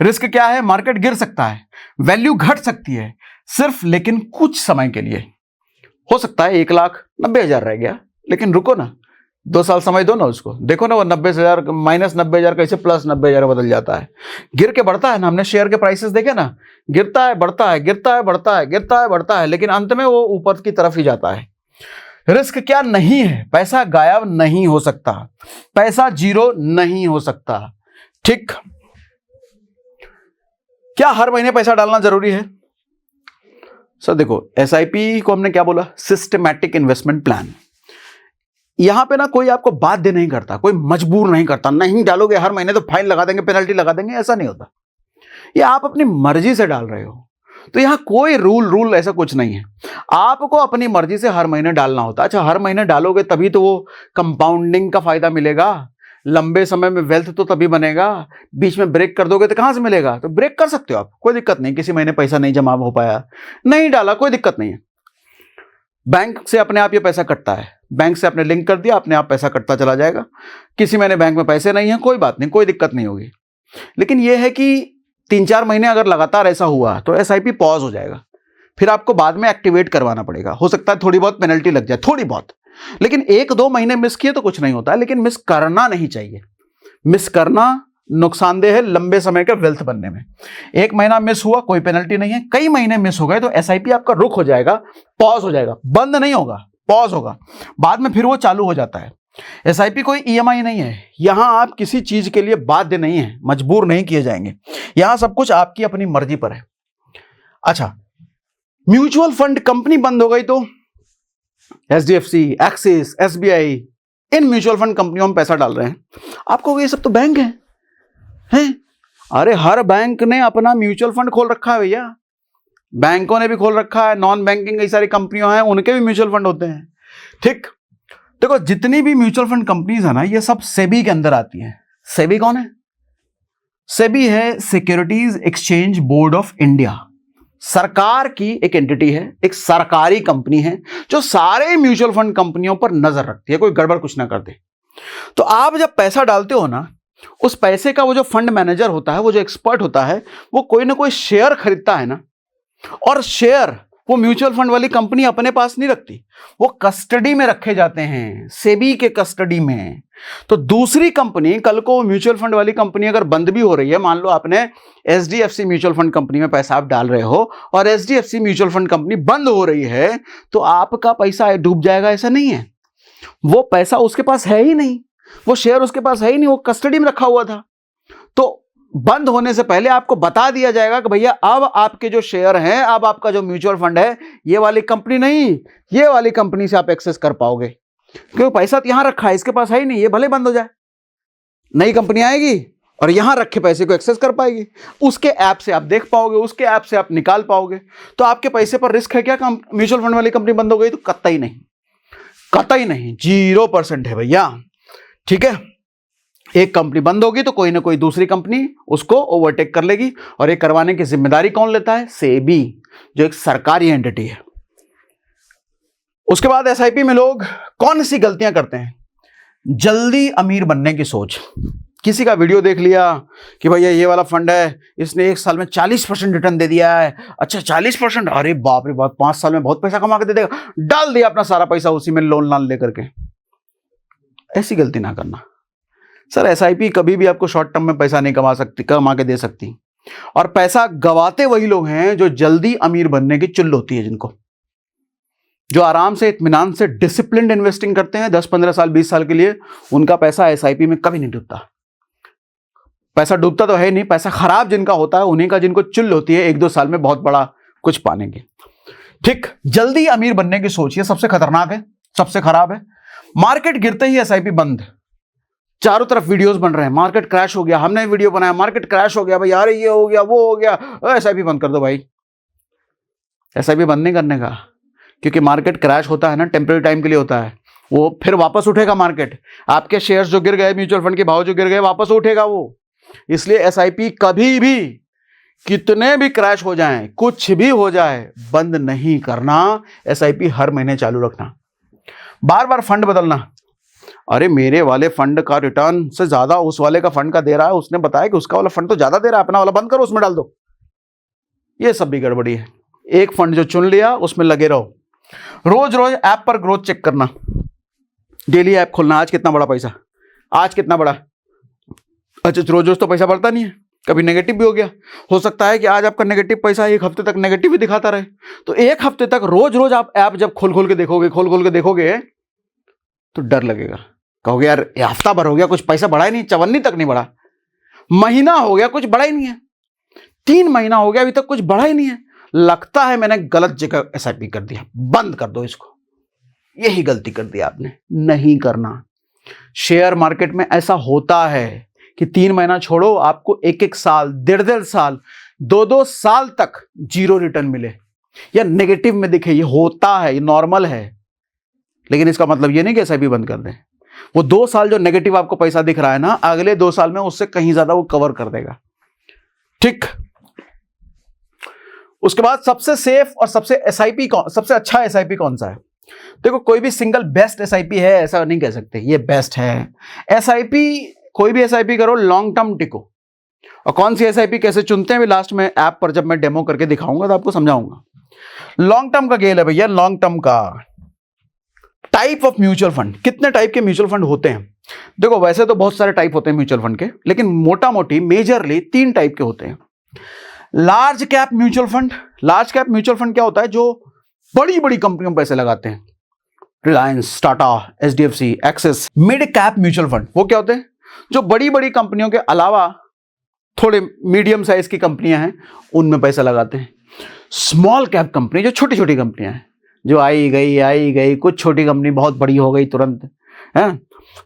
रिस्क क्या है? मार्केट गिर सकता है, वैल्यू घट सकती है, सिर्फ लेकिन कुछ समय के लिए। हो सकता है 1,90,000 रह गया, लेकिन रुको ना, 2 साल समय दो ना उसको, देखो ना वो 90,000 -90,000 कैसे +90,000 बदल जाता है। गिर के बढ़ता है ना, हमने शेयर के प्राइसेस देखे ना, गिरता है बढ़ता है, गिरता है बढ़ता है, गिरता है बढ़ता है, लेकिन अंत में वो ऊपर की तरफ ही जाता है। रिस्क क्या नहीं है? पैसा गायब नहीं हो सकता, पैसा जीरो नहीं हो सकता, ठीक। क्या हर महीने पैसा डालना जरूरी है? सर देखो, SIP को हमने क्या बोला? Systematic investment plan. यहां पे ना कोई आपको बाध्य नहीं करता, कोई मजबूर नहीं करता, नहीं डालोगे हर महीने तो फाइन लगा देंगे, पेनल्टी लगा देंगे, ऐसा नहीं होता। ये आप अपनी मर्जी से डाल रहे हो, तो यहां कोई रूल ऐसा कुछ नहीं है। आपको अपनी मर्जी से हर महीने डालना होता है। अच्छा, हर महीने डालोगे तभी तो वो कंपाउंडिंग का फायदा मिलेगा, लंबे समय में वेल्थ तो तभी बनेगा। बीच में ब्रेक कर दोगे तो कहां से मिलेगा? तो ब्रेक कर सकते हो आप, कोई दिक्कत नहीं। किसी महीने पैसा नहीं जमा हो पाया, नहीं डाला, कोई दिक्कत नहीं है। बैंक से अपने आप ये पैसा कटता है, बैंक से आपने लिंक कर दिया, अपने आप पैसा कटता चला जाएगा। किसी महीने बैंक में पैसे नहीं है, कोई बात नहीं, कोई दिक्कत नहीं होगी। लेकिन यह है कि 3-4 महीने अगर लगातार ऐसा हुआ तो SIP पॉज हो जाएगा, फिर आपको बाद में एक्टिवेट करवाना पड़ेगा। हो सकता है थोड़ी बहुत पेनल्टी लग जाए, थोड़ी बहुत, लेकिन 1-2 महीने मिस किए तो कुछ नहीं होता। लेकिन मिस करना नहीं चाहिए, मिस करना नुकसानदेह है लंबे समय का वेल्थ बनने में। 1 महीना मिस हुआ कोई पेनल्टी नहीं है, कई महीने मिस हो गए तो SIP आपका रुक हो जाएगा, पॉज हो जाएगा, बंद नहीं होगा, पॉज होगा, बाद में फिर वो चालू हो जाता है। SIP कोई EMI नहीं है, यहां आप किसी चीज के लिए बाध्य नहीं है, मजबूर नहीं किए जाएंगे, यहां सब कुछ आपकी अपनी मर्जी पर है। अच्छा, म्यूचुअल फंड कंपनी बंद हो गई तो HDFC, axis, SBI, in mutual fund कंपनियों में पैसा डाल रहे हैं। आपको ये सब तो बैंक हैं? अरे हर बैंक ने अपना म्यूचुअल फंड खोल रखा है भैया, बैंकों ने भी खोल रखा है, नॉन बैंकिंग कई सारी कंपनियां हैं, उनके भी म्यूचुअल फंड होते हैं। ठीक, देखो जितनी भी म्यूचुअल फंड कंपनीज है ना, ये सब सेबी के अंदर आती हैं। सेबी कौन है? सेबी है securities exchange board of India. सरकार की एक एंटिटी है, एक सरकारी कंपनी है जो सारे म्यूचुअल फंड कंपनियों पर नजर रखती है, कोई गड़बड़ कुछ ना कर दे। तो आप जब पैसा डालते हो ना, उस पैसे का वो जो फंड मैनेजर होता है, वो जो एक्सपर्ट होता है, वो कोई ना कोई शेयर खरीदता है ना, और शेयर वो म्यूचुअल फंड वाली कंपनी अपने पास नहीं रखती, वो कस्टडी में रखे जाते हैं, सेबी के कस्टडी में। तो दूसरी कंपनी, कल को म्यूचुअल फंड वाली कंपनी अगर बंद भी हो रही है, मान लो आपने एचडीएफसी म्यूचुअल फंड कंपनी में पैसा आप डाल रहे हो और एचडीएफसी म्यूचुअल फंड कंपनी बंद हो रही है, तो आपका पैसा डूब जाएगा ऐसा नहीं है। वो पैसा उसके पास है ही नहीं, वो शेयर उसके पास है ही नहीं, वो कस्टडी में रखा हुआ था। तो बंद होने से पहले आपको बता दिया जाएगा कि भैया अब आपके जो शेयर हैं, अब आपका जो म्यूचुअल फंड है, ये वाली कंपनी नहीं, ये वाली कंपनी से आप एक्सेस कर पाओगे, क्योंकि पैसा तो यहां रखा है, इसके पास है ही नहीं, ये भले बंद हो जाए, नई कंपनी आएगी और यहां रखे पैसे को एक्सेस कर पाएगी, उसके ऐप से आप देख पाओगे, उसके ऐप से आप निकाल पाओगे। तो आपके पैसे पर रिस्क है क्या? म्यूचुअल फंड वाली कंपनी बंद हो गई? तो कतई नहीं, कतई नहीं, 0% है भैया। ठीक है, एक कंपनी बंद होगी तो कोई ना कोई दूसरी कंपनी उसको ओवरटेक कर लेगी, और ये करवाने की जिम्मेदारी कौन लेता है? सेबी, जो एक सरकारी एंटिटी है। उसके बाद एसआईपी में लोग कौन सी गलतियां करते हैं? जल्दी अमीर बनने की सोच। किसी का वीडियो देख लिया कि भैया ये वाला फंड है, इसने 1 साल में 40% रिटर्न दे दिया है, अच्छा 40%, अरे बाप रे बाप, 5 साल में बहुत पैसा कमा के दे देगा, डाल दिया अपना सारा पैसा उसी में, लोन लेकर के। ऐसी गलती ना करना सर। एसआईपी कभी भी आपको शॉर्ट टर्म में पैसा नहीं कमा के दे सकती, और पैसा गवाते वही लोग हैं जो जल्दी अमीर बनने की चुल होती है, जिनको, जो आराम से इत्मीनान से डिसिप्लिन्ड इन्वेस्टिंग करते हैं 10-15 साल 20 साल के लिए, उनका पैसा एसआईपी में कभी नहीं डूबता। पैसा डूबता तो है नहीं, पैसा खराब जिनका होता है उन्हीं का, जिनको चुल होती है 1-2 साल में बहुत बड़ा कुछ पाने की। ठीक, जल्दी अमीर बनने की सोच, ये सबसे खतरनाक है, सबसे खराब है। मार्केट गिरते ही एसआईपी बंद, चारों तरफ वीडियोस बन रहे हैं, मार्केट क्रैश हो गया, हमने वीडियो बनाया, मार्केट क्रैश हो गया भाई, यार ये हो गया वो हो गया, एसआईपी बंद कर दो भाई। एसआईपी बंद नहीं करने का, क्योंकि मार्केट क्रैश होता है ना, टेम्पररी टाइम के लिए होता है, वो फिर वापस उठेगा मार्केट। आपके शेयर्स जो गिर गए, म्यूचुअल फंड के भाव जो गिर गए, वापस उठेगा वो। इसलिए एसआईपी कभी भी, कितने भी क्रैश हो जाएं, कुछ भी हो जाए, बंद नहीं करना। एसआईपी हर महीने चालू रखना, बार बार फंड बदलना। अरे मेरे वाले फंड का रिटर्न से ज्यादा उस वाले का फंड का दे रहा है, उसने बताया कि उसका वाला फंड तो ज्यादा दे रहा है, अपना वाला बंद करो, उसमें डाल दो। ये सब भी गड़बड़ी है। एक फंड जो चुन लिया उसमें लगे रहो। रोज रोज ऐप पर ग्रोथ चेक करना, डेली ऐप खोलना, आज कितना बड़ा पैसा, आज कितना बड़ा। अच्छा, रोज रोज तो पैसा बढ़ता नहीं है, कभी नेगेटिव भी हो गया, हो सकता है कि आज आपका नेगेटिव पैसा 1 हफ्ते तक नेगेटिव ही दिखाता रहे। तो 1 हफ्ते तक रोज रोज आप ऐप जब खोल के देखोगे तो डर लगेगा, कहोगे यार ये हफ्ता भर हो गया, कुछ पैसा बढ़ा ही नहीं, चवन्नी तक नहीं बढ़ा। महीना हो गया, कुछ बढ़ा ही नहीं है। 3 महीना हो गया, अभी तक कुछ बढ़ा ही नहीं है, लगता है मैंने गलत जगह एसआईपी कर दिया, बंद कर दो इसको। यही गलती कर दी आपने, नहीं करना। शेयर मार्केट में ऐसा होता है कि 3 महीना छोड़ो, आपको 1-1 साल, 1.5 साल, 2-2 साल तक 0 रिटर्न मिले या नेगेटिव में दिखे। ये होता है, ये नॉर्मल है। लेकिन इसका मतलब ये नहीं कि एसआईपी बंद कर दें। वो 2 साल जो नेगेटिव आपको पैसा दिख रहा है ना, अगले 2 साल में उससे कहीं ज्यादा वो कवर कर देगा। ठीक, उसके बाद सबसे सेफ और सबसे अच्छा एसआईपी कौन सा है? देखो, कोई भी सिंगल बेस्ट एसआईपी है ऐसा नहीं कह सकते ये बेस्ट है। एसआईपी, कोई भी एसआईपी करो, लॉन्ग टर्म टिको। और कौन सी एसआईपी कैसे चुनते हैं भी लास्ट में ऐप पर जब मैं डेमो करके दिखाऊंगा तो आपको समझाऊंगा। लॉन्ग टर्म का गेल है भैया, लॉन्ग टर्म का। टाइप ऑफ म्यूचुअल फंड, कितने टाइप के म्यूचुअल फंड होते हैं? देखो, वैसे तो बहुत सारे टाइप होते हैं म्यूचुअल फंड के, लेकिन मोटा मोटी मेजरली 3 टाइप के होते हैं। Large cap mutual fund. Large cap mutual fund क्या होता है? जो बड़ी बड़ी कंपनियों में पैसे लगाते हैं, Reliance, Tata, HDFC, axis. Mid cap mutual fund, वो क्या होते हैं? जो बड़ी बड़ी कंपनियों के अलावा थोड़े मीडियम साइज की कंपनियां हैं, उनमें पैसा लगाते हैं। स्मॉल कैप कंपनी, जो छोटी छोटी कंपनियां हैं, जो आई गई, कुछ छोटी कंपनी बहुत बड़ी हो गई तुरंत है।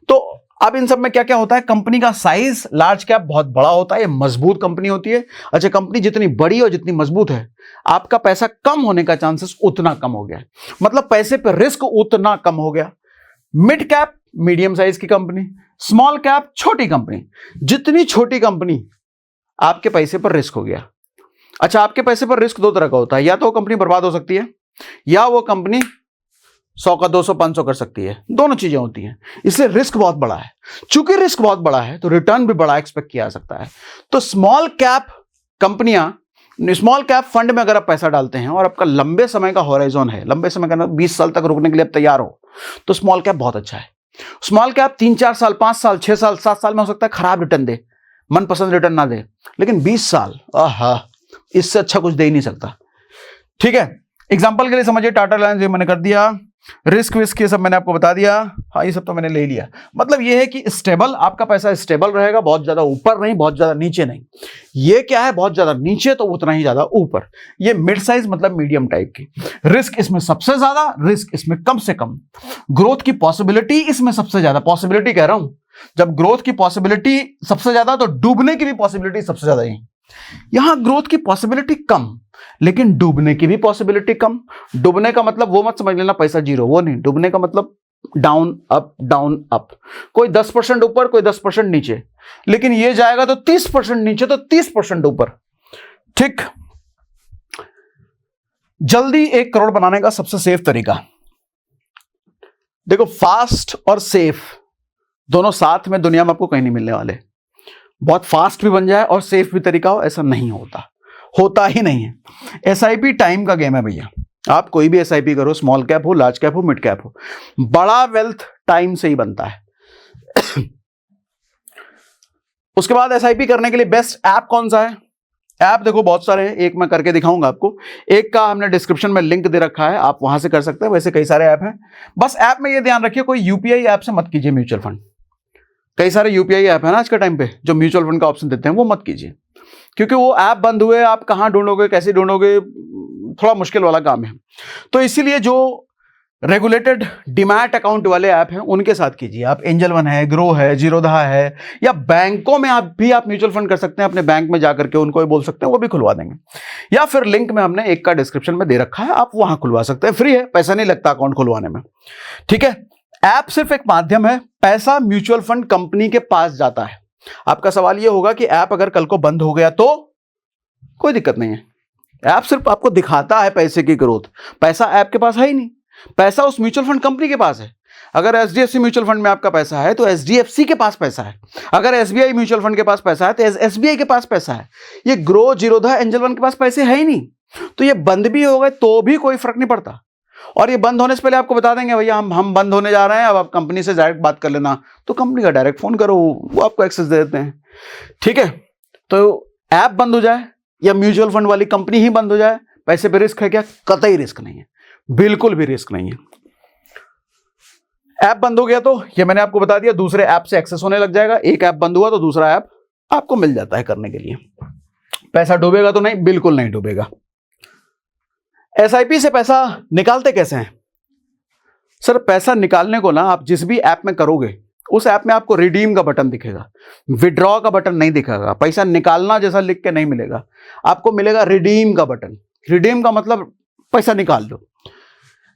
तो अब इन सब में क्या क्या होता है, कंपनी का साइज, लार्ज कैप बहुत बड़ा होता है, ये मजबूत कंपनी होती है। अच्छा, कंपनी जितनी बड़ी और जितनी मजबूत है, आपका पैसा कम होने का चांसेस उतना कम हो गया, मतलब पैसे पर रिस्क उतना कम हो गया। मिड कैप मीडियम साइज की कंपनी, स्मॉल कैप छोटी कंपनी। जितनी छोटी कंपनी, आपके पैसे पर रिस्क हो गया। अच्छा, आपके पैसे पर रिस्क दो तरह का होता है, या तो वो कंपनी बर्बाद हो सकती है, या वो कंपनी 100 का 200 500 कर सकती है, दोनों चीजें होती हैं। इसलिए रिस्क बहुत बड़ा है। चूंकि रिस्क बहुत बड़ा है तो रिटर्न भी बड़ा एक्सपेक्ट किया जा सकता है। तो स्मॉल कैप कंपनियां, स्मॉल कैप फंड में अगर आप पैसा डालते हैं और आपका लंबे समय का होराइजन है, लंबे समय का 20 साल तक रुकने के लिए आप तैयार हो, तो स्मॉल कैप बहुत अच्छा है। स्मॉल कैप 3-4 साल, 5 साल, 6 साल, 7 साल में हो सकता है खराब रिटर्न दे, मनपसंद रिटर्न ना दे, लेकिन 20 साल, आहा, इससे अच्छा कुछ दे ही नहीं सकता। ठीक है, एग्जांपल के लिए समझिए, टाटा रिलायंस ये मैंने कर दिया, रिस्क विस्क ये सब मैंने आपको बता दिया। हाँ, ये सब तो मैंने ले लिया। मतलब ये है कि स्टेबल, आपका पैसा स्टेबल रहेगा, बहुत ज्यादा ऊपर नहीं, बहुत ज्यादा नीचे नहीं। ये क्या है, बहुत ज्यादा नीचे तो उतना ही ज्यादा ऊपर। ये मिड साइज मतलब मीडियम टाइप की। रिस्क इसमें सबसे ज्यादा, रिस्क इसमें कम से कम। ग्रोथ की पॉसिबिलिटी इसमें सबसे ज्यादा, पॉसिबिलिटी कह रहा हूं, जब ग्रोथ की पॉसिबिलिटी सबसे ज्यादा तो डूबने की भी पॉसिबिलिटी सबसे ज्यादा है। यहां ग्रोथ की पॉसिबिलिटी कम, लेकिन डूबने की भी पॉसिबिलिटी कम। डूबने का मतलब वो मत समझ लेना पैसा जीरो, वो नहीं। डूबने का मतलब डाउन अप, डाउन अप। कोई 10% ऊपर, कोई 10% नीचे, लेकिन ये जाएगा तो 30% नीचे, तो 30% ऊपर। ठीक। जल्दी 1 करोड़ बनाने का सबसे सेफ तरीका, देखो, फास्ट और सेफ दोनों साथ में दुनिया में आपको कहीं नहीं मिलने वाले। बहुत फास्ट भी बन जाए और सेफ भी तरीका हो, ऐसा नहीं होता, होता ही नहीं है। एसआईपी टाइम का गेम है भैया। आप कोई भी एसआईपी करो, स्मॉल कैप हो, लार्ज कैप हो, मिड कैप हो, बड़ा वेल्थ टाइम से ही बनता है। उसके बाद एसआईपी करने के लिए बेस्ट ऐप कौन सा है? ऐप देखो बहुत सारे हैं, एक मैं करके दिखाऊंगा आपको। एक का हमने डिस्क्रिप्शन में लिंक दे रखा है, आप वहां से कर सकते हैं। वैसे कई सारे ऐप हैं। बस ऐप में ये ध्यान रखिए, कोई यूपीआई ऐप से मत कीजिए म्यूचुअल फंड। कई सारे यूपीआई ऐप है ना आज के टाइम पे जो म्यूचुअल फंड का ऑप्शन देते हैं, वो मत कीजिए, क्योंकि वो ऐप बंद हुए, आप कहां ढूंढोगे, कैसे ढूंढोगे, थोड़ा मुश्किल वाला काम है। तो इसीलिए जो रेगुलेटेड डीमैट अकाउंट वाले ऐप हैं उनके साथ कीजिए। आप एंजल वन है, ग्रो है, जीरोधा है, या बैंकों में आप म्यूचुअल फंड कर सकते हैं। अपने बैंक में जाकर के उनको भी बोल सकते हैं, वो भी खुलवा देंगे। या फिर लिंक में हमने एक का डिस्क्रिप्शन में दे रखा है, आप वहां खुलवा सकते हैं, फ्री है, पैसा नहीं लगता अकाउंट खुलवाने में। ठीक है, ऐप सिर्फ एक माध्यम है, पैसा म्यूचुअल फंड कंपनी के पास जाता है। आपका सवाल यह होगा कि ऐप अगर कल को बंद हो गया तो? कोई दिक्कत नहीं है, ऐप सिर्फ आपको दिखाता है पैसे की ग्रोथ। पैसा ऐप के पास है ही नहीं, पैसा उस म्यूचुअल फंड कंपनी के पास है। अगर एचडीएफसी म्यूचुअल फंड में आपका पैसा है तो एचडीएफसी के पास पैसा है। अगर एसबीआई म्यूचुअल फंड के पास पैसा है तो एसबीआई के पास पैसा है। ये ग्रो, जीरोधा, एंजल वन के पास पैसे है ही नहीं, तो ये बंद भी हो गए तो भी कोई फर्क नहीं पड़ता। और ये बंद होने से पहले आपको बता देंगे, भैया हम बंद होने जा रहे हैं, अब आप कंपनी से डायरेक्ट बात कर लेना, तो कंपनी का डायरेक्ट फोन करो, वो आपको एक्सेस दे देते हैं। ठीक है, तो ऐप बंद हो जाए या म्यूचुअल फंड वाली कंपनी ही बंद हो जाए, पैसे पे रिस्क है क्या? कतई रिस्क नहीं है, बिल्कुल भी रिस्क नहीं है। ऐप बंद हो गया तो ये मैंने आपको बता दिया, दूसरे ऐप से एक्सेस होने लग जाएगा। एक ऐप बंद हुआ तो दूसरा ऐप आपको मिल जाता है करने के लिए। पैसा डूबेगा तो नहीं, बिल्कुल नहीं डूबेगा। एसआईपी से पैसा निकालते कैसे हैं? सर, पैसा निकालने को ना आप जिस भी ऐप में करोगे उस ऐप में आपको रिडीम का बटन दिखेगा, विड्रॉ का बटन नहीं दिखेगा। पैसा निकालना जैसा लिख के नहीं मिलेगा, आपको मिलेगा रिडीम का बटन। रिडीम का मतलब पैसा निकाल लो।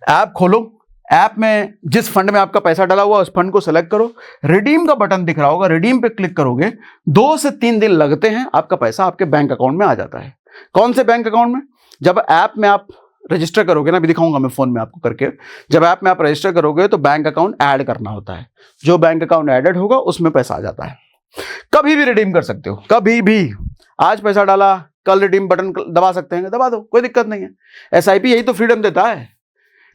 ऐप खोलो, ऐप में जिस फंड में आपका पैसा डाला हुआ उस फंड को सेलेक्ट करो, रिडीम का बटन दिख रहा होगा, रिडीम पे क्लिक करोगे, 2 से 3 दिन लगते हैं, आपका पैसा आपके बैंक अकाउंट में आ जाता है। कौन से बैंक अकाउंट में? जब ऐप में आप रजिस्टर करोगे ना, अभी दिखाऊंगा मैं फोन में आपको करके, जब ऐप में आप रजिस्टर करोगे तो बैंक अकाउंट ऐड करना होता है। जो बैंक अकाउंट ऐडेड होगा उसमें पैसा आ जाता है। कभी भी रिडीम कर सकते हो, कभी भी। आज पैसा डाला, कल रिडीम बटन दबा सकते हैं, दबा दो, कोई दिक्कत नहीं है। एसआईपी यही तो फ्रीडम देता है,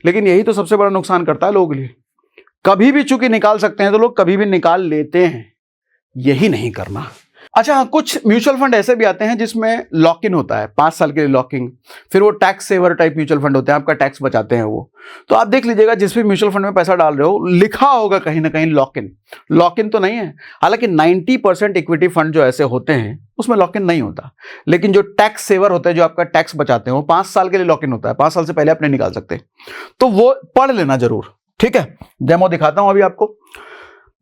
लेकिन यही तो सबसे बड़ा नुकसान करता है लोगों के लिए। कभी भी चूंकि निकाल सकते हैं तो लोग कभी भी निकाल लेते हैं, यही नहीं करना। अच्छा हाँ, कुछ म्यूचुअल फंड ऐसे भी आते हैं जिसमें लॉक इन होता है, 5 साल के लिए लॉकिंग। फिर वो tax saver type mutual fund होते हैं, आपका टैक्स बचाते हैं वो। तो आप देख लीजिएगा, जिस भी म्यूचुअल फंड में पैसा डाल रहे हो लिखा होगा कहीं ना कहीं लॉक इन। लॉक इन तो नहीं है, हालांकि 90% इक्विटी फंड जो ऐसे होते हैं उसमें लॉक इन नहीं होता, लेकिन जो टैक्स सेवर होते हैं, जो आपका टैक्स बचाते हैं, वो 5 साल के लिए लॉक इन होता है। 5 साल से पहले आप नहीं निकाल सकते, तो वो पढ़ लेना जरूर। ठीक है, डेमो दिखाता हूं अभी आपको।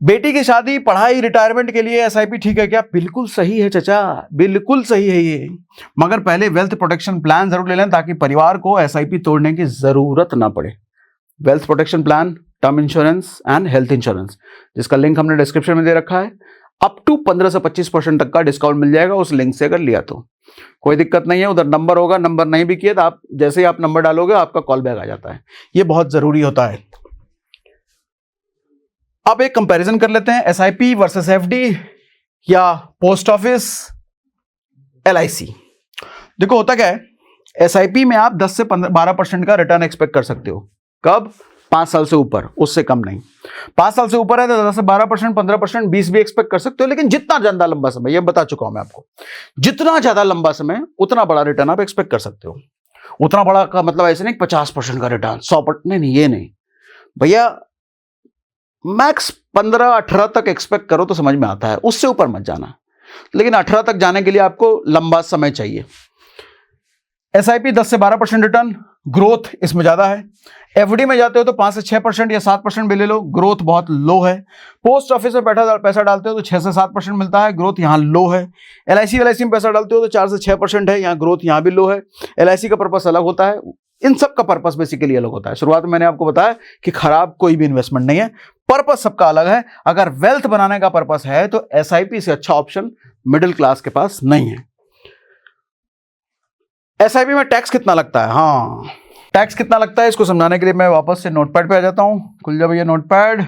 बेटी की शादी, पढ़ाई, रिटायरमेंट के लिए एसआईपी ठीक है क्या? बिल्कुल सही है चाचा, बिल्कुल सही है ये, मगर पहले वेल्थ प्रोटेक्शन प्लान जरूर ले लें ताकि परिवार को एसआईपी तोड़ने की जरूरत ना पड़े। Wealth protection plan, term insurance and health insurance, जिसका लिंक हमने डिस्क्रिप्शन में दे रखा है। अप टू 15 से 25% तक का डिस्काउंट मिल जाएगा उस लिंक से अगर लिया तो। कोई दिक्कत नहीं है, उधर नंबर होगा, नंबर नहीं भी किया तो आप जैसे ही आप नंबर डालोगे आपका कॉल बैक आ जाता है, ये बहुत जरूरी होता है। अब एक कंपैरिजन कर लेते हैं, एसआईपी वर्सेस एफडी या पोस्ट ऑफिस एलआईसी। देखो होता क्या है, एसआईपी में आप 10 से 12% का रिटर्न एक्सपेक्ट कर सकते हो। कब? 5 साल से ऊपर, उससे कम नहीं। 5 साल से ऊपर है तो 10 से 12%, 15%, 20 भी एक्सपेक्ट कर सकते हो, लेकिन जितना ज्यादा लंबा समय, ये बता चुका हूं मैं आपको, जितना ज्यादा लंबा समय उतना बड़ा रिटर्न आप एक्सपेक्ट कर सकते हो। उतना बड़ा का मतलब ऐसे नहीं 50% का रिटर्न, 100%, नहीं, ये नहीं भैया, मैक्स 15-18 तक एक्सपेक्ट करो तो समझ में आता है, उससे ऊपर मत जाना, लेकिन 18 तक जाने के लिए आपको लंबा समय चाहिए। एसआईपी 10 से 12% रिटर्न, ग्रोथ इसमें ज्यादा है। एफडी में जाते हो तो 5 से 6% या 7% भी ले लो, ग्रोथ बहुत लो है। पोस्ट ऑफिस में पैसा डालते हो तो 6 से 7% मिलता है, ग्रोथ यहाँ लो है। एलआईसी में पैसा डालते हो तो 4 से 6% है, यहाँ ग्रोथ यहाँ भी लो है। एलआईसी का पर्पस अलग होता है, इन सब का पर्पस बेसिकली अलग होता है। शुरुआत में मैंने आपको बताया कि खराब कोई भी इन्वेस्टमेंट नहीं है, पर्पस सबका अलग है। अगर वेल्थ बनाने का पर्पस है तो एसआईपी से अच्छा ऑप्शन मिडिल क्लास के पास नहीं है। एसआईपी में टैक्स कितना लगता है? हाँ, टैक्स कितना लगता है इसको समझाने के लिए मैं वापस से नोटपैड पे आ जाता हूं। खुल जा भैया नोटपैड।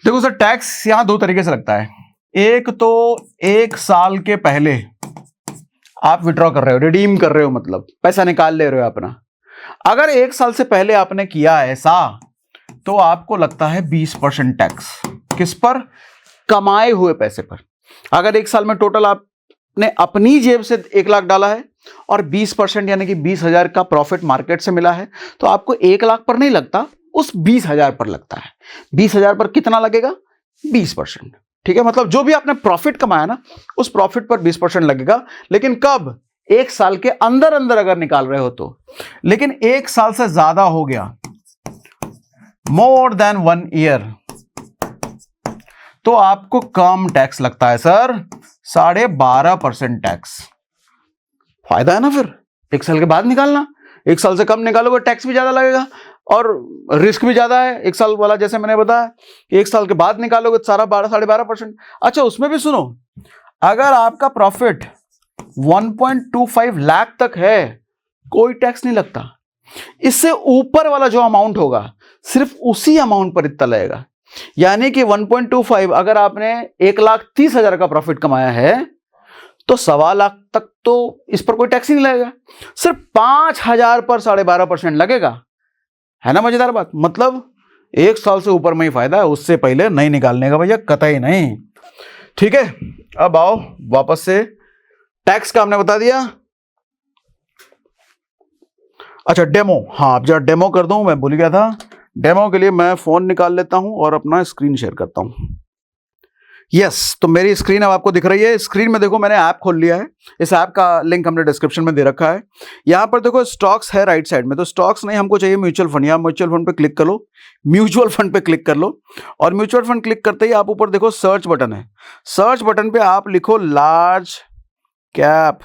देखो सर, टैक्स यहां 2 तरीके से लगता है। एक तो 1 साल के पहले आप विड्रॉ कर रहे हो, रिडीम कर रहे हो, मतलब पैसा निकाल ले रहे हो अपना। अगर 1 साल से पहले आपने किया ऐसा तो आपको लगता है 20% टैक्स। किस पर? कमाए हुए पैसे पर। अगर 1 साल में टोटल आपने अपनी जेब से 1 लाख डाला है और 20% यानी कि 20,000 का प्रॉफिट मार्केट से मिला है तो आपको 1 लाख पर नहीं लगता, उस 20,000 पर लगता है। 20,000 पर कितना लगेगा? 20%। ठीक है, मतलब जो भी आपने प्रॉफिट कमाया ना, उस प्रॉफिट पर 20% लगेगा। लेकिन कब? 1 साल के अंदर अंदर अगर निकाल रहे हो तो। लेकिन 1 साल से ज्यादा हो गया, मोर देन 1 ईयर, तो आपको कम टैक्स लगता है सर, 12.5% टैक्स। फायदा है ना फिर 1 साल के बाद निकालना। 1 साल से कम निकालोगे टैक्स भी ज्यादा लगेगा और रिस्क भी ज्यादा है। 1 साल वाला जैसे मैंने बताया, 1 साल के बाद निकालोगे तो सारा 12-12.5%। अच्छा, उसमें भी सुनो, अगर आपका प्रॉफिट 1.25 लाख तक है कोई टैक्स नहीं लगता। इससे ऊपर वाला जो अमाउंट होगा सिर्फ उसी अमाउंट पर इतना लगेगा। यानी कि 1.25, अगर आपने 1,30,000 का प्रॉफिट कमाया है तो 1.25 लाख तक तो इस पर कोई टैक्स ही नहीं लगेगा, सिर्फ 5,000 पर 12.5% लगेगा। है ना मजेदार बात? मतलब 1 साल से ऊपर में ही फायदा है, उससे पहले नहीं निकालने का भैया, कतई नहीं। ठीक है, अब आओ वापस से, टैक्स का हमने बता दिया। अच्छा, डेमो, हाँ अब जरा डेमो कर दूं, मैं भूल गया था। डेमो के लिए मैं फोन निकाल लेता हूं और अपना स्क्रीन शेयर करता हूं। यस, तो मेरी स्क्रीन अब आपको दिख रही है। स्क्रीन में देखो मैंने ऐप खोल लिया है, इस ऐप का लिंक हमने डिस्क्रिप्शन में दे रखा है। यहां पर देखो स्टॉक्स है राइट साइड में, तो स्टॉक्स नहीं, हमको चाहिए म्यूचुअल फंड। यहाँ म्यूचुअल फंड पे क्लिक कर लो, म्यूचुअल फंड पे क्लिक कर लो, और म्यूचुअल फंड क्लिक करते ही आप ऊपर देखो सर्च बटन है। सर्च बटन पे आप लिखो लार्ज कैप,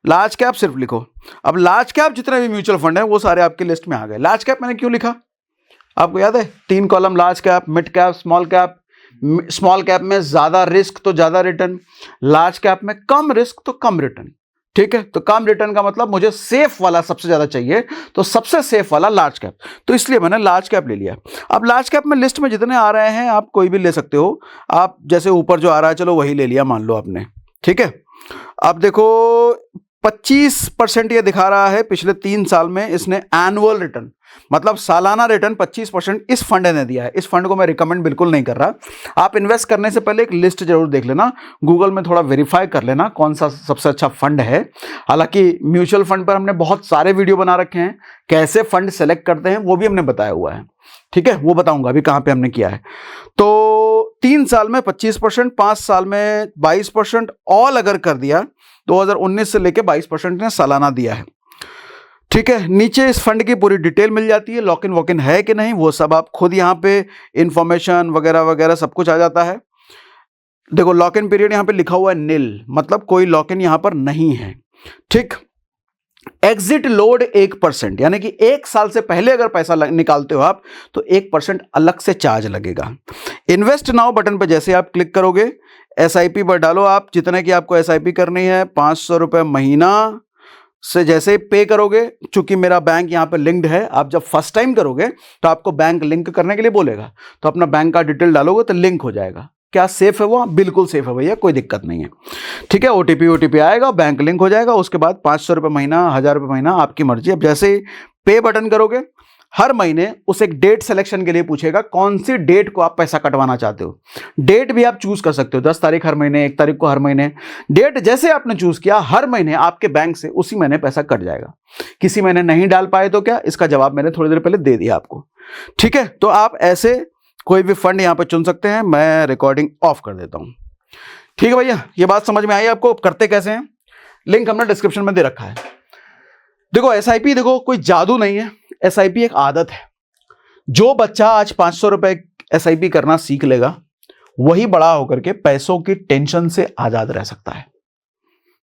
लार्ज कैप सिर्फ लिखो। अब लार्ज कैप जितने भी म्यूचुअल फंड है वो सारे आपके लिस्ट में आ गए। लार्ज कैप मैंने क्यों लिखा आपको याद है? 3 column, large cap, mid cap, small cap. Small cap में ज्यादा रिस्क तो ज्यादा रिटर्न, लार्ज कैप में कम रिस्क तो कम रिटर्न। ठीक है, तो कम रिटर्न का मतलब मुझे सेफ वाला सबसे ज्यादा चाहिए, तो सबसे सेफ वाला लार्ज कैप, तो इसलिए मैंने लार्ज कैप ले लिया। अब लार्ज कैप में लिस्ट में जितने आ रहे हैं आप कोई भी ले सकते हो। आप जैसे ऊपर जो आ रहा है चलो वही ले लिया मान लो आपने। ठीक है, अब देखो 25% ये दिखा रहा है पिछले 3 साल में इसने एनुअल रिटर्न, मतलब सालाना रिटर्न 25% इस फंड ने दिया है। इस फंड को मैं रिकमेंड बिल्कुल नहीं कर रहा। आप इन्वेस्ट करने से पहले एक लिस्ट जरूर देख लेना, गूगल में थोड़ा वेरीफाई कर लेना कौन सा सबसे अच्छा फंड है। हालांकि म्यूचुअल फंड पर हमने बहुत सारे वीडियो बना रखे हैं, कैसे फंड सेलेक्ट करते हैं वो भी हमने बताया हुआ है। ठीक है, वो बताऊंगा अभी कहां पे हमने किया है। तो 3 साल में 25%, 5 साल में 22%, ऑल अगर कर दिया 2019 से लेके 22% ने सालाना दिया है। ठीक ठीक है, नीचे इस फंड की पूरी डिटेल मिल जाती है, लॉक इन वॉक इन है कि नहीं वो सब आप खुद यहाँ पे इंफॉर्मेशन वगैरह वगैरह सब कुछ आ जाता है। देखो लॉक इन पीरियड यहाँ पे लिखा हुआ है नील, मतलब कोई लॉक इन यहाँ पर नहीं है। ठीक, एग्जिट लोड 1%, यानी कि 1 साल से पहले अगर पैसा निकालते हो आप तो 1% अलग से चार्ज लगेगा। इन्वेस्ट नाउ बटन पर जैसे आप क्लिक करोगे, SIP पर डालो आप जितने की आपको SIP करनी है, 500 रुपये महीना से जैसे पे करोगे, चूंकि मेरा बैंक यहाँ पे लिंक्ड है, आप जब फर्स्ट टाइम करोगे तो आपको बैंक लिंक करने के लिए बोलेगा, तो अपना बैंक का डिटेल डालोगे तो लिंक हो जाएगा। क्या सेफ है वो? बिल्कुल सेफ है भैया, कोई दिक्कत नहीं है। ठीक है, OTP आएगा, बैंक लिंक हो जाएगा, उसके बाद 500 रुपये महीना, 1000 रुपये महीना, आपकी मर्जी। अब जैसे पे बटन करोगे, हर महीने उस एक डेट सिलेक्शन के लिए पूछेगा कौन सी डेट को आप पैसा कटवाना चाहते हो। डेट भी आप चूज कर सकते हो, 10 तारीख हर महीने, 1 तारीख को हर महीने। डेट जैसे आपने चूज किया, हर महीने आपके बैंक से उसी महीने पैसा कट जाएगा। किसी महीने नहीं डाल पाए तो क्या, इसका जवाब मैंने थोड़ी देर पहले दे दिया आपको। ठीक है, तो आप ऐसे कोई भी फंड यहां पर चुन सकते हैं। मैं रिकॉर्डिंग ऑफ कर देता हूं। ठीक है भैया, ये बात समझ में आई आपको? करते कैसे हैं, लिंक हमने डिस्क्रिप्शन में दे रखा है। देखो SIP, देखो कोई जादू नहीं है, SIP एक आदत है। जो बच्चा आज 500 रुपए SIP करना सीख लेगा, वही बड़ा होकर के पैसों की टेंशन से आजाद रह सकता है।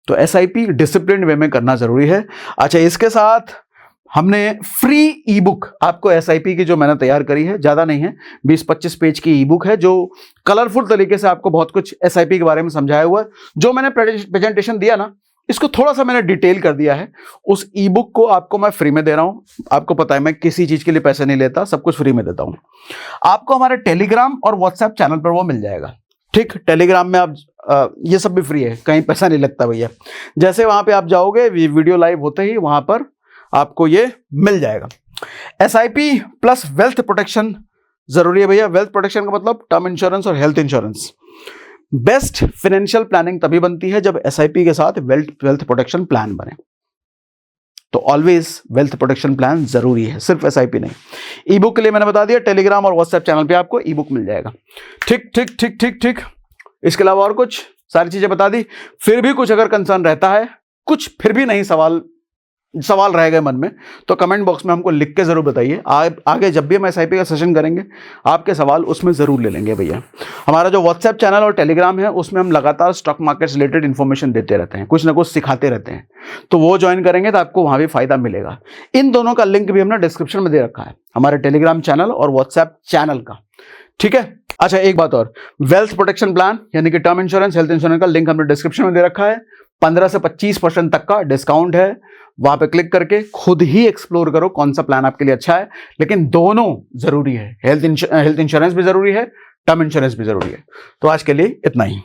तो SIP डिसिप्लिन वे में करना जरूरी है। अच्छा, इसके साथ हमने फ्री ई बुक आपको SIP की जो मैंने तैयार करी है, ज्यादा नहीं है, 20-25 पेज की ई बुक है, जो कलरफुल तरीके से आपको बहुत कुछ SIP के बारे में समझाया हुआ है। जो मैंने प्रेजेंटेशन दिया ना, इसको थोड़ा सा मैंने डिटेल कर दिया है। उस ई बुक को आपको मैं फ्री में दे रहा हूं। आपको पता है मैं किसी चीज के लिए पैसे नहीं लेता, सब कुछ फ्री में देता हूं। आपको हमारे टेलीग्राम और व्हाट्सएप चैनल पर वो मिल जाएगा। ठीक, टेलीग्राम में आप ये सब भी फ्री है, कहीं पैसा नहीं लगता भैया। जैसे वहां पे आप जाओगे, वीडियो लाइव होते ही वहां पर आपको ये मिल जाएगा। SIP प्लस वेल्थ प्रोटेक्शन जरूरी है भैया। वेल्थ प्रोटेक्शन का मतलब टर्म इंश्योरेंस और health insurance. Best financial planning तभी बनती है जब SIP के साथ वेल्थ प्रोटेक्शन प्लान बने। तो ऑलवेज वेल्थ प्रोटेक्शन प्लान जरूरी है, सिर्फ SIP नहीं। ई बुक के लिए मैंने बता दिया, टेलीग्राम और व्हाट्सएप चैनल पे आपको ई बुक मिल जाएगा। ठीक ठीक ठीक ठीक ठीक, इसके अलावा और कुछ सारी चीजें बता दी। फिर भी कुछ अगर कंसर्न रहता है, कुछ फिर भी नहीं सवाल रह गए मन में, तो कमेंट बॉक्स में हमको लिख के जरूर बताइए। आगे जब भी हम SIP का सेशन करेंगे, आपके सवाल उसमें जरूर ले लेंगे भैया। हमारा जो व्हाट्सएप चैनल और टेलीग्राम है, उसमें हम लगातार स्टॉक मार्केट से रिलेटेड इन्फॉर्मेशन देते रहते हैं, कुछ ना कुछ सिखाते रहते हैं। तो वो ज्वाइन करेंगे तो आपको वहां भी फायदा मिलेगा। इन दोनों का लिंक भी हमने डिस्क्रिप्शन में दे रखा है, हमारे टेलीग्राम चैनल और व्हाट्सएप चैनल का। ठीक है, अच्छा एक बात और, वेल्थ प्रोटेक्शन प्लान यानी कि टर्म इंश्योरेंस, हेल्थ इंश्योरेंस का लिंक हमने डिस्क्रिप्शन में दे रखा है। 15 से 25% तक का डिस्काउंट है। वहां पे क्लिक करके खुद ही एक्सप्लोर करो कौन सा प्लान आपके लिए अच्छा है। लेकिन दोनों जरूरी है, हेल्थ इंश्योरेंस भी जरूरी है, टर्म इंश्योरेंस भी जरूरी है। तो आज के लिए इतना ही।